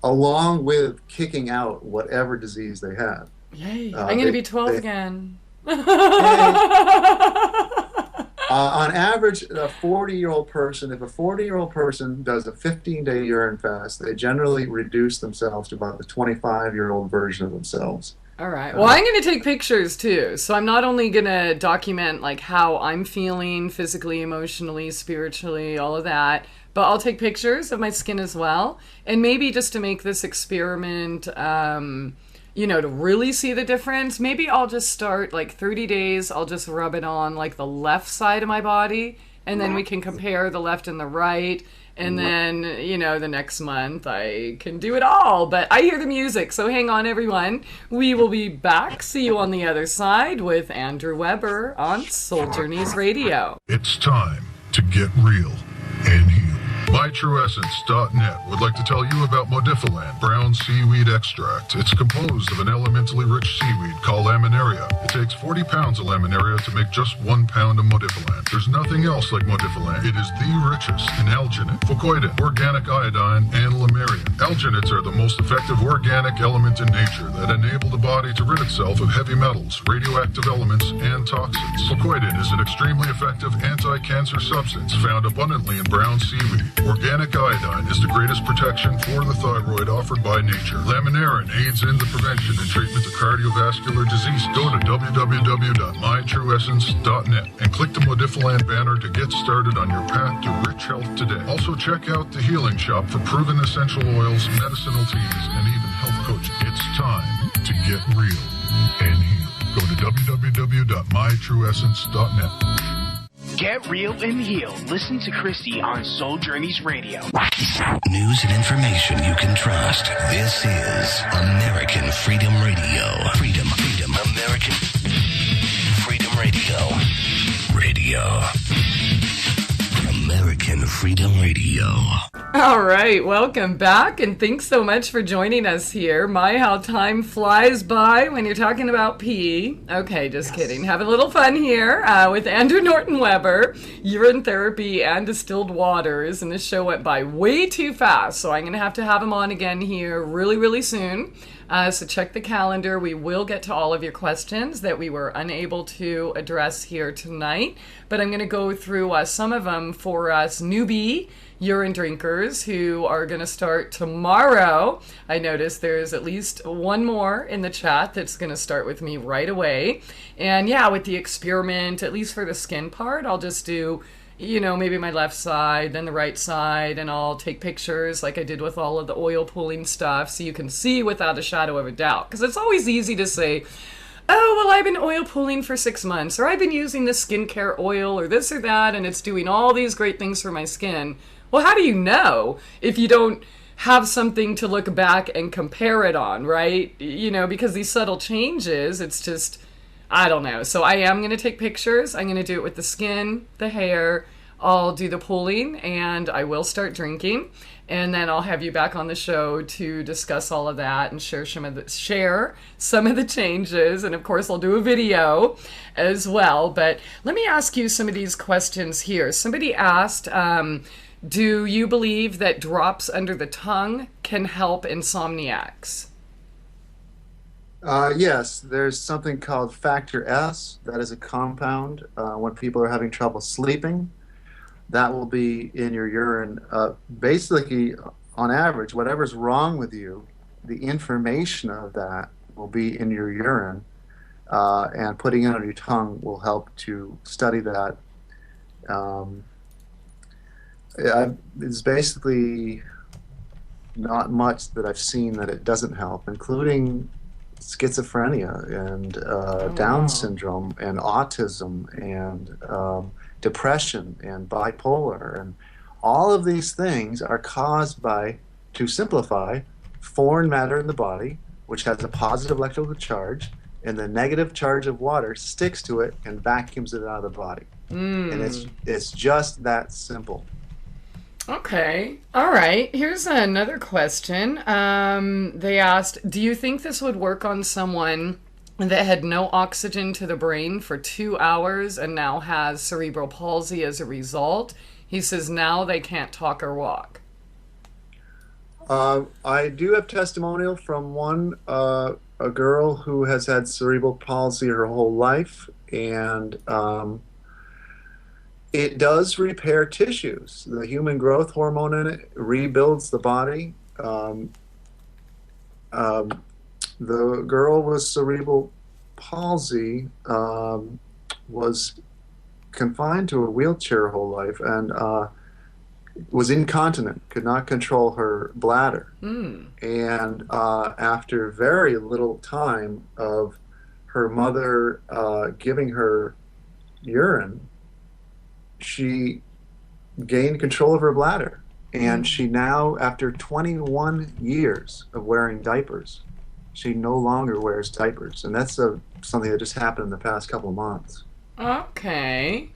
along with kicking out whatever disease they have. Yay. I'm going to be 12 again. On average, a 40-year-old person, if a 40-year-old person does a 15-day urine fast, they generally reduce themselves to about the 25-year-old version of themselves. All right. Well, I'm going to take pictures too. So I'm not only going to document like how I'm feeling physically, emotionally, spiritually, all of that, but I'll take pictures of my skin as well. And maybe just to make this experiment, to really see the difference, maybe I'll just start like 30 days. I'll just rub it on like the left side of my body, and then we can compare the left and the right. And then, the next month I can do it all. But I hear the music, so hang on, everyone. We will be back. See you on the other side with Andrew Weber on Soul Journeys Radio. It's time to get real and heal. MyTrueEssence.net would like to tell you about Modifiland brown seaweed extract. It's composed of an elementally rich seaweed called laminaria. It takes 40 pounds of laminaria to make just 1 pound of Modifiland. There's nothing else like Modifiland. It is the richest in alginate, fucoidin, organic iodine, and lamarian. Alginates are the most effective organic element in nature that enable the body to rid itself of heavy metals, radioactive elements, and toxins. Fucoidin is an extremely effective anti-cancer substance found abundantly in brown seaweed. Organic iodine is the greatest protection for the thyroid offered by nature. Laminarin aids in the prevention and treatment of cardiovascular disease. Go to www.mytrueessence.net and click the Modifiland banner to get started on your path to rich health today. Also check out the Healing Shop for proven essential oils, medicinal teas, and even health coaching. It's time to get real and heal. Go to www.mytrueessence.net. Get real and heal. Listen to Christie on Soul Journeys Radio. News and information you can trust. This is American Freedom Radio. Freedom, American Freedom Radio. American Freedom Radio. All right, welcome back, and thanks so much for joining us here. My, how time flies by when you're talking about pee. Okay, just kidding. Having a little fun here with Andrew Norton Weber, urine therapy and distilled waters, and this show went by way too fast, so I'm going to have him on again here really, really soon. So check the calendar. We will get to all of your questions that we were unable to address here tonight, but I'm going to go through some of them for us newbie urine drinkers who are going to start tomorrow. I noticed there's at least one more in the chat that's going to start with me right away. And yeah, with the experiment, at least for the skin part, I'll just do, maybe my left side, then the right side, and I'll take pictures like I did with all of the oil pulling stuff so you can see without a shadow of a doubt. Because it's always easy to say, oh, well, I've been oil pulling for 6 months, or I've been using this skincare oil or this or that, and it's doing all these great things for my skin. Well, how do you know if you don't have something to look back and compare it on, right? You know, because these subtle changes, it's just, I don't know. So I am going to take pictures. I'm going to do it with the skin, the hair. I'll do the pooling, and I will start drinking. And then I'll have you back on the show to discuss all of that and share some of the changes. And of course, I'll do a video as well. But let me ask you some of these questions here. Somebody asked, do you believe that drops under the tongue can help insomniacs? Yes, there's something called factor S. That is a compound when people are having trouble sleeping. That will be in your urine. Basically, on average, whatever's wrong with you, the information of that will be in your urine, and putting it on your tongue will help to study that. It's basically not much that I've seen that it doesn't help, including schizophrenia and Down syndrome and autism and depression and bipolar, and all of these things are caused by, to simplify, foreign matter in the body, which has a positive electrical charge, and the negative charge of water sticks to it and vacuums it out of the body. And it's just that simple. Okay. All right. Here's another question. They asked, do you think this would work on someone that had no oxygen to the brain for 2 hours and now has cerebral palsy as a result? He says now they can't talk or walk. I do have testimonial from a girl who has had cerebral palsy her whole life, and it does repair tissues. The human growth hormone in it rebuilds the body. The girl with cerebral palsy was confined to a wheelchair her whole life and was incontinent, could not control her bladder. And after very little time of her mother giving her urine, she gained control of her bladder. And she now, after 21 years of wearing diapers, she no longer wears diapers. And that's something that just happened in the past couple of months. Okay.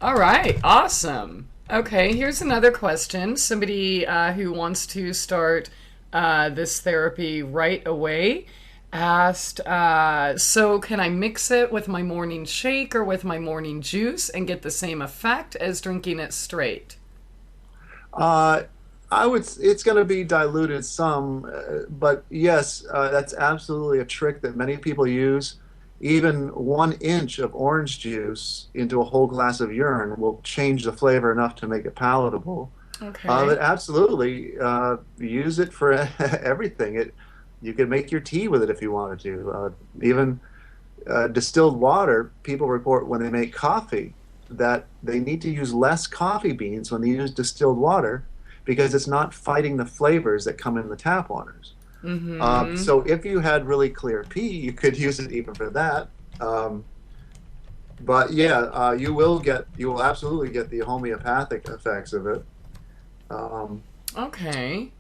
All right. Awesome. Okay, here's another question. Somebody who wants to start this therapy right away asked, so can I mix it with my morning shake or with my morning juice and get the same effect as drinking it straight? It's going to be diluted some, but yes, that's absolutely a trick that many people use. Even 1 inch of orange juice into a whole glass of urine will change the flavor enough to make it palatable. Okay. But absolutely, use it for everything. You can make your tea with it if you wanted to. Even distilled water, people report when they make coffee that they need to use less coffee beans when they use distilled water because it's not fighting the flavors that come in the tap waters. So if you had really clear pee, you could use it even for that. But yeah, you will absolutely get the homeopathic effects of it. Okay.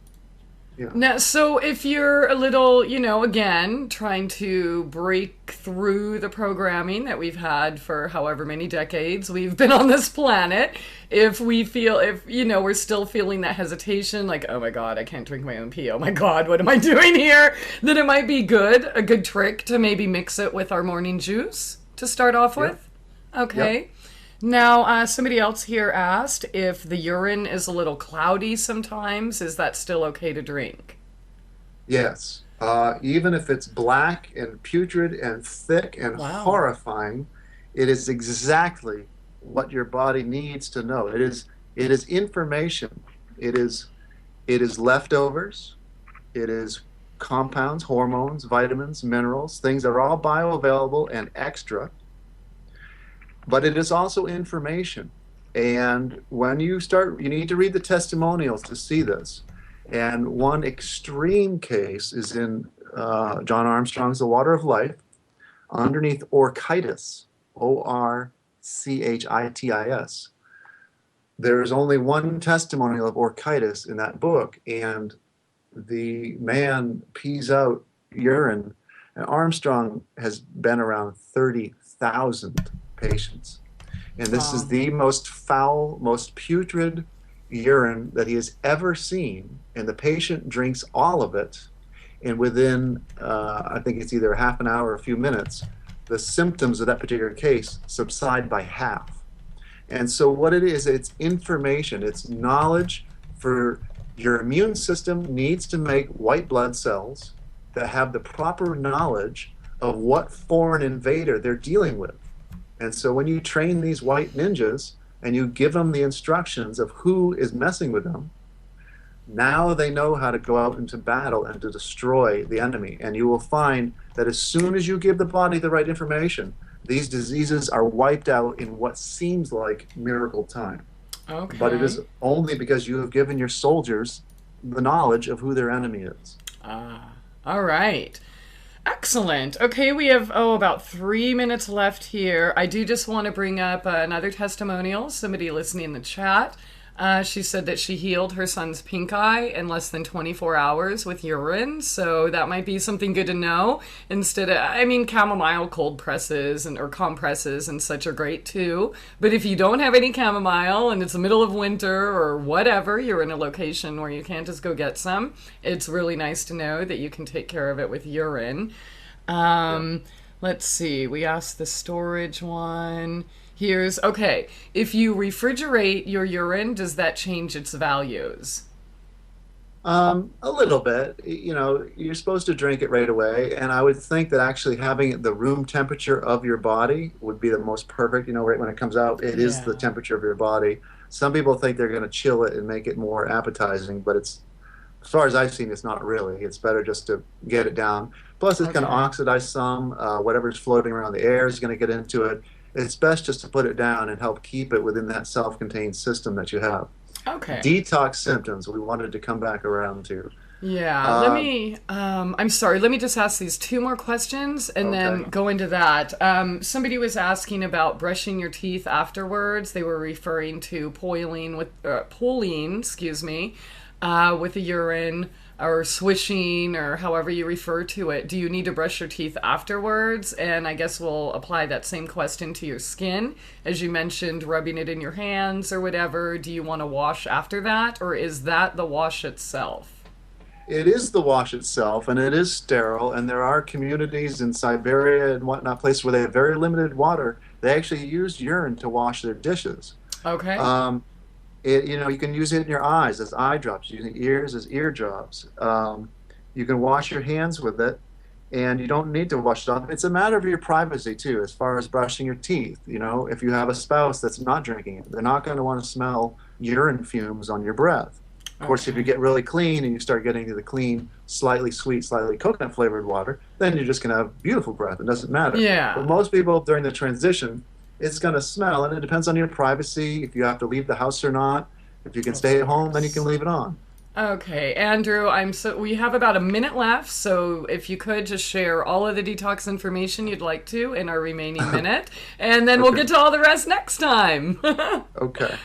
Yeah. Now, so if you're a little, again, trying to break through the programming that we've had for however many decades we've been on this planet, if we're still feeling that hesitation, like, oh my God, I can't drink my own pee. Oh my God, what am I doing here? Then it might be a good trick to maybe mix it with our morning juice to start off with. Okay. Yep. Now, somebody else here asked if the urine is a little cloudy sometimes. Is that still okay to drink? Yes. Even if it's black and putrid and thick and horrifying, it is exactly what your body needs to know. It is information. It is leftovers. It is compounds, hormones, vitamins, minerals, things that are all bioavailable and extra. But it is also information. And when you need to read the testimonials to see this. And one extreme case is in John Armstrong's The Water of Life, underneath orchitis, orchitis. There is only one testimonial of orchitis in that book, and the man pees out urine, and Armstrong has been around 30,000 patients. And this is the most foul, most putrid urine that he has ever seen. And the patient drinks all of it. And within, I think it's either half an hour or a few minutes, the symptoms of that particular case subside by half. And so what it is, it's information, it's knowledge for your immune system needs to make white blood cells that have the proper knowledge of what foreign invader they're dealing with. And so when you train these white ninjas and you give them the instructions of who is messing with them, now they know how to go out into battle and to destroy the enemy. And you will find that as soon as you give the body the right information, these diseases are wiped out in what seems like miracle time. Okay. But it is only because you have given your soldiers the knowledge of who their enemy is. All right. Excellent. Okay, we have, about 3 minutes left here. I do just want to bring up another testimonial. Somebody listening in the chat. She said that she healed her son's pink eye in less than 24 hours with urine, so that might be something good to know. Instead of, chamomile cold presses or compresses and such are great too. But if you don't have any chamomile and it's the middle of winter or whatever, you're in a location where you can't just go get some, it's really nice to know that you can take care of it with urine. Let's see, we asked the storage one. If you refrigerate your urine, does that change its values? A little bit. You're supposed to drink it right away, and I would think that actually having the room temperature of your body would be the most perfect. Right when it comes out, it is the temperature of your body. Some people think they're going to chill it and make it more appetizing, but it's, as far as I've seen, it's not really. It's better just to get it down. Plus, it's going to oxidize some. Whatever's floating around the air is going to get into it. It's best just to put it down and help keep it within that self-contained system that you have. Okay. Detox symptoms we wanted to come back around to. Yeah, let me just ask these 2 more questions and then go into that. Somebody was asking about brushing your teeth afterwards. They were referring to pooling with the urine or swishing or however you refer to it. Do you need to brush your teeth afterwards? And I guess we'll apply that same question to your skin. As you mentioned, rubbing it in your hands or whatever. Do you want to wash after that, or is that the wash itself? It is the wash itself, and it is sterile, and there are communities in Siberia and whatnot, places where they have very limited water. They actually use urine to wash their dishes. Okay. You can use it in your eyes as eye drops, using ears as ear drops. You can wash your hands with it, and you don't need to wash it off. It's a matter of your privacy, too, as far as brushing your teeth. If you have a spouse that's not drinking it, they're not going to want to smell urine fumes on your breath. Of course, if you get really clean and you start getting to the clean, slightly sweet, slightly coconut-flavored water, then you're just going to have beautiful breath. It doesn't matter. Yeah. But most people, during the transition, it's going to smell, and it depends on your privacy, if you have to leave the house or not. If you can stay at home, then you can leave it on. Okay, Andrew, we have about a minute left, so if you could just share all of the detox information you'd like to in our remaining minute, and then we'll get to all the rest next time. Okay.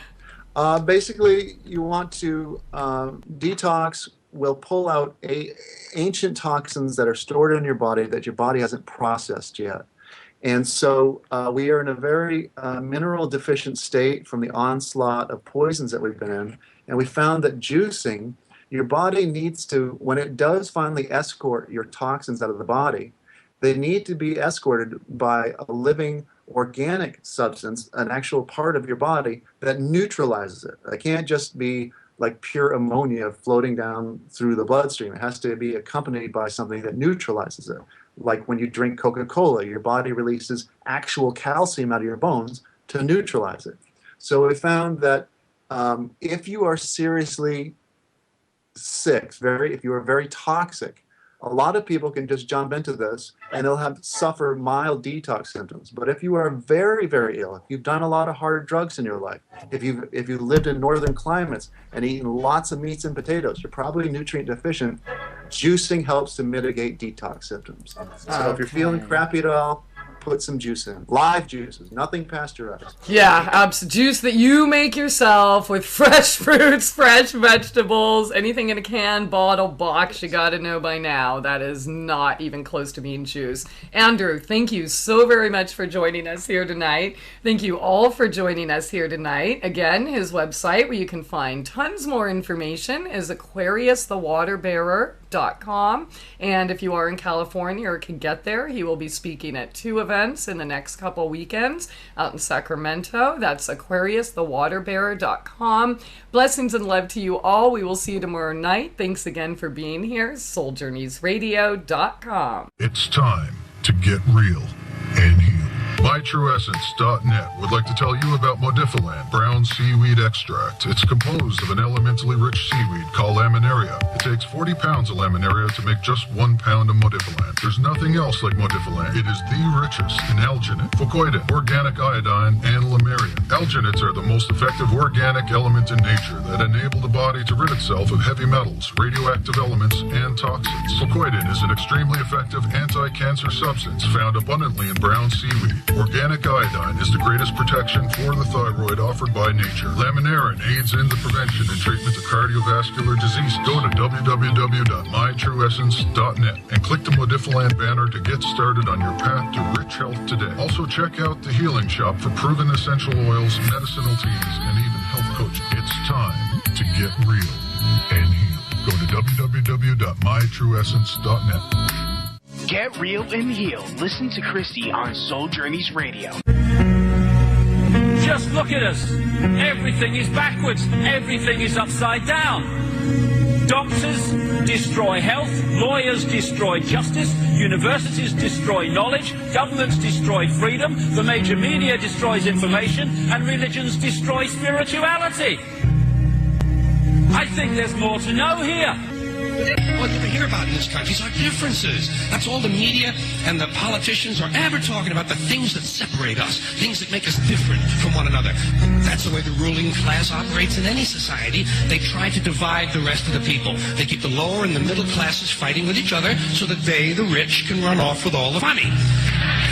Basically, you want to detox will pull out ancient toxins that are stored in your body that your body hasn't processed yet. And so we are in a very mineral deficient state from the onslaught of poisons that we've been in. And we found that juicing, your body needs to, when it does finally escort your toxins out of the body, they need to be escorted by a living organic substance, an actual part of your body that neutralizes it. It can't just be like pure ammonia floating down through the bloodstream. It has to be accompanied by something that neutralizes it. Like when you drink Coca-Cola, your body releases actual calcium out of your bones to neutralize it. So we found that if you are seriously sick, if you are very toxic, a lot of people can just jump into this and they'll suffer mild detox symptoms. But if you are very, very ill, if you've done a lot of hard drugs in your life, if you've lived in northern climates and eaten lots of meats and potatoes, you're probably nutrient deficient. Juicing helps to mitigate detox symptoms. So if you're feeling crappy at all, put some juice in. Live juices, nothing pasteurized. Yeah, juice that you make yourself with fresh fruits, fresh vegetables, anything in a can, bottle, box, you gotta know by now. That is not even close to being juice. Andrew, thank you so very much for joining us here tonight. Thank you all for joining us here tonight. Again, his website where you can find tons more information is AquariusTheWaterBearer.com. And if you are in California or can get there, he will be speaking at 2 events in the next couple weekends out in Sacramento. That's AquariusTheWaterBearer.com. Blessings and love to you all. We will see you tomorrow night. Thanks again for being here. SoulJourneysRadio.com. It's time to get real and heal. MyTrueEssence.net would like to tell you about Modifiland brown seaweed extract. It's composed of an elementally rich seaweed called laminaria. It takes 40 pounds of laminaria to make just 1 pound of Modifiland. There's nothing else like Modifiland. It is the richest in alginate, fucoidin, organic iodine, and lamarian. Alginates are the most effective organic element in nature that enable the body to rid itself of heavy metals, radioactive elements, and toxins. Fucoidin is an extremely effective anti-cancer substance found abundantly in brown seaweed. Organic iodine is the greatest protection for the thyroid offered by nature. Laminarin aids in the prevention and treatment of cardiovascular disease. Go to www.mytrueessence.net and click the Modifiland banner to get started on your path to rich health today. Also check out the Healing Shop for proven essential oils, medicinal teas, and even health coaching. It's time to get real and heal. Go to www.mytrueessence.net. Get real and heal. Listen to Christie on Soul Journeys Radio. Just look at us. Everything is backwards. Everything is upside down. Doctors destroy health. Lawyers destroy justice. Universities destroy knowledge. Governments destroy freedom. The major media destroys information. And religions destroy spirituality. I think there's more to know here. What you hear about in this country is our differences. That's all the media and the politicians are ever talking about, the things that separate us, things that make us different from one another. That's the way the ruling class operates in any society. They try to divide the rest of the people. They keep the lower and the middle classes fighting with each other so that they, the rich, can run off with all the money.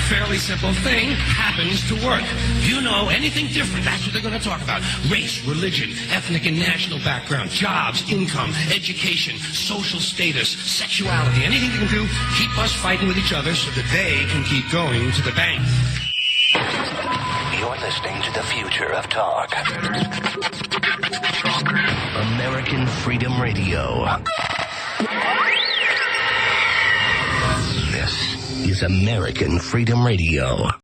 Fairly simple thing happens to work. You know anything different, that's what they're going to talk about. Race, religion, ethnic and national background, jobs, income, education, social status, sexuality, anything they can do, keep us fighting with each other so that they can keep going to the bank. You're listening to the future of talk. American Freedom Radio. This is American Freedom Radio.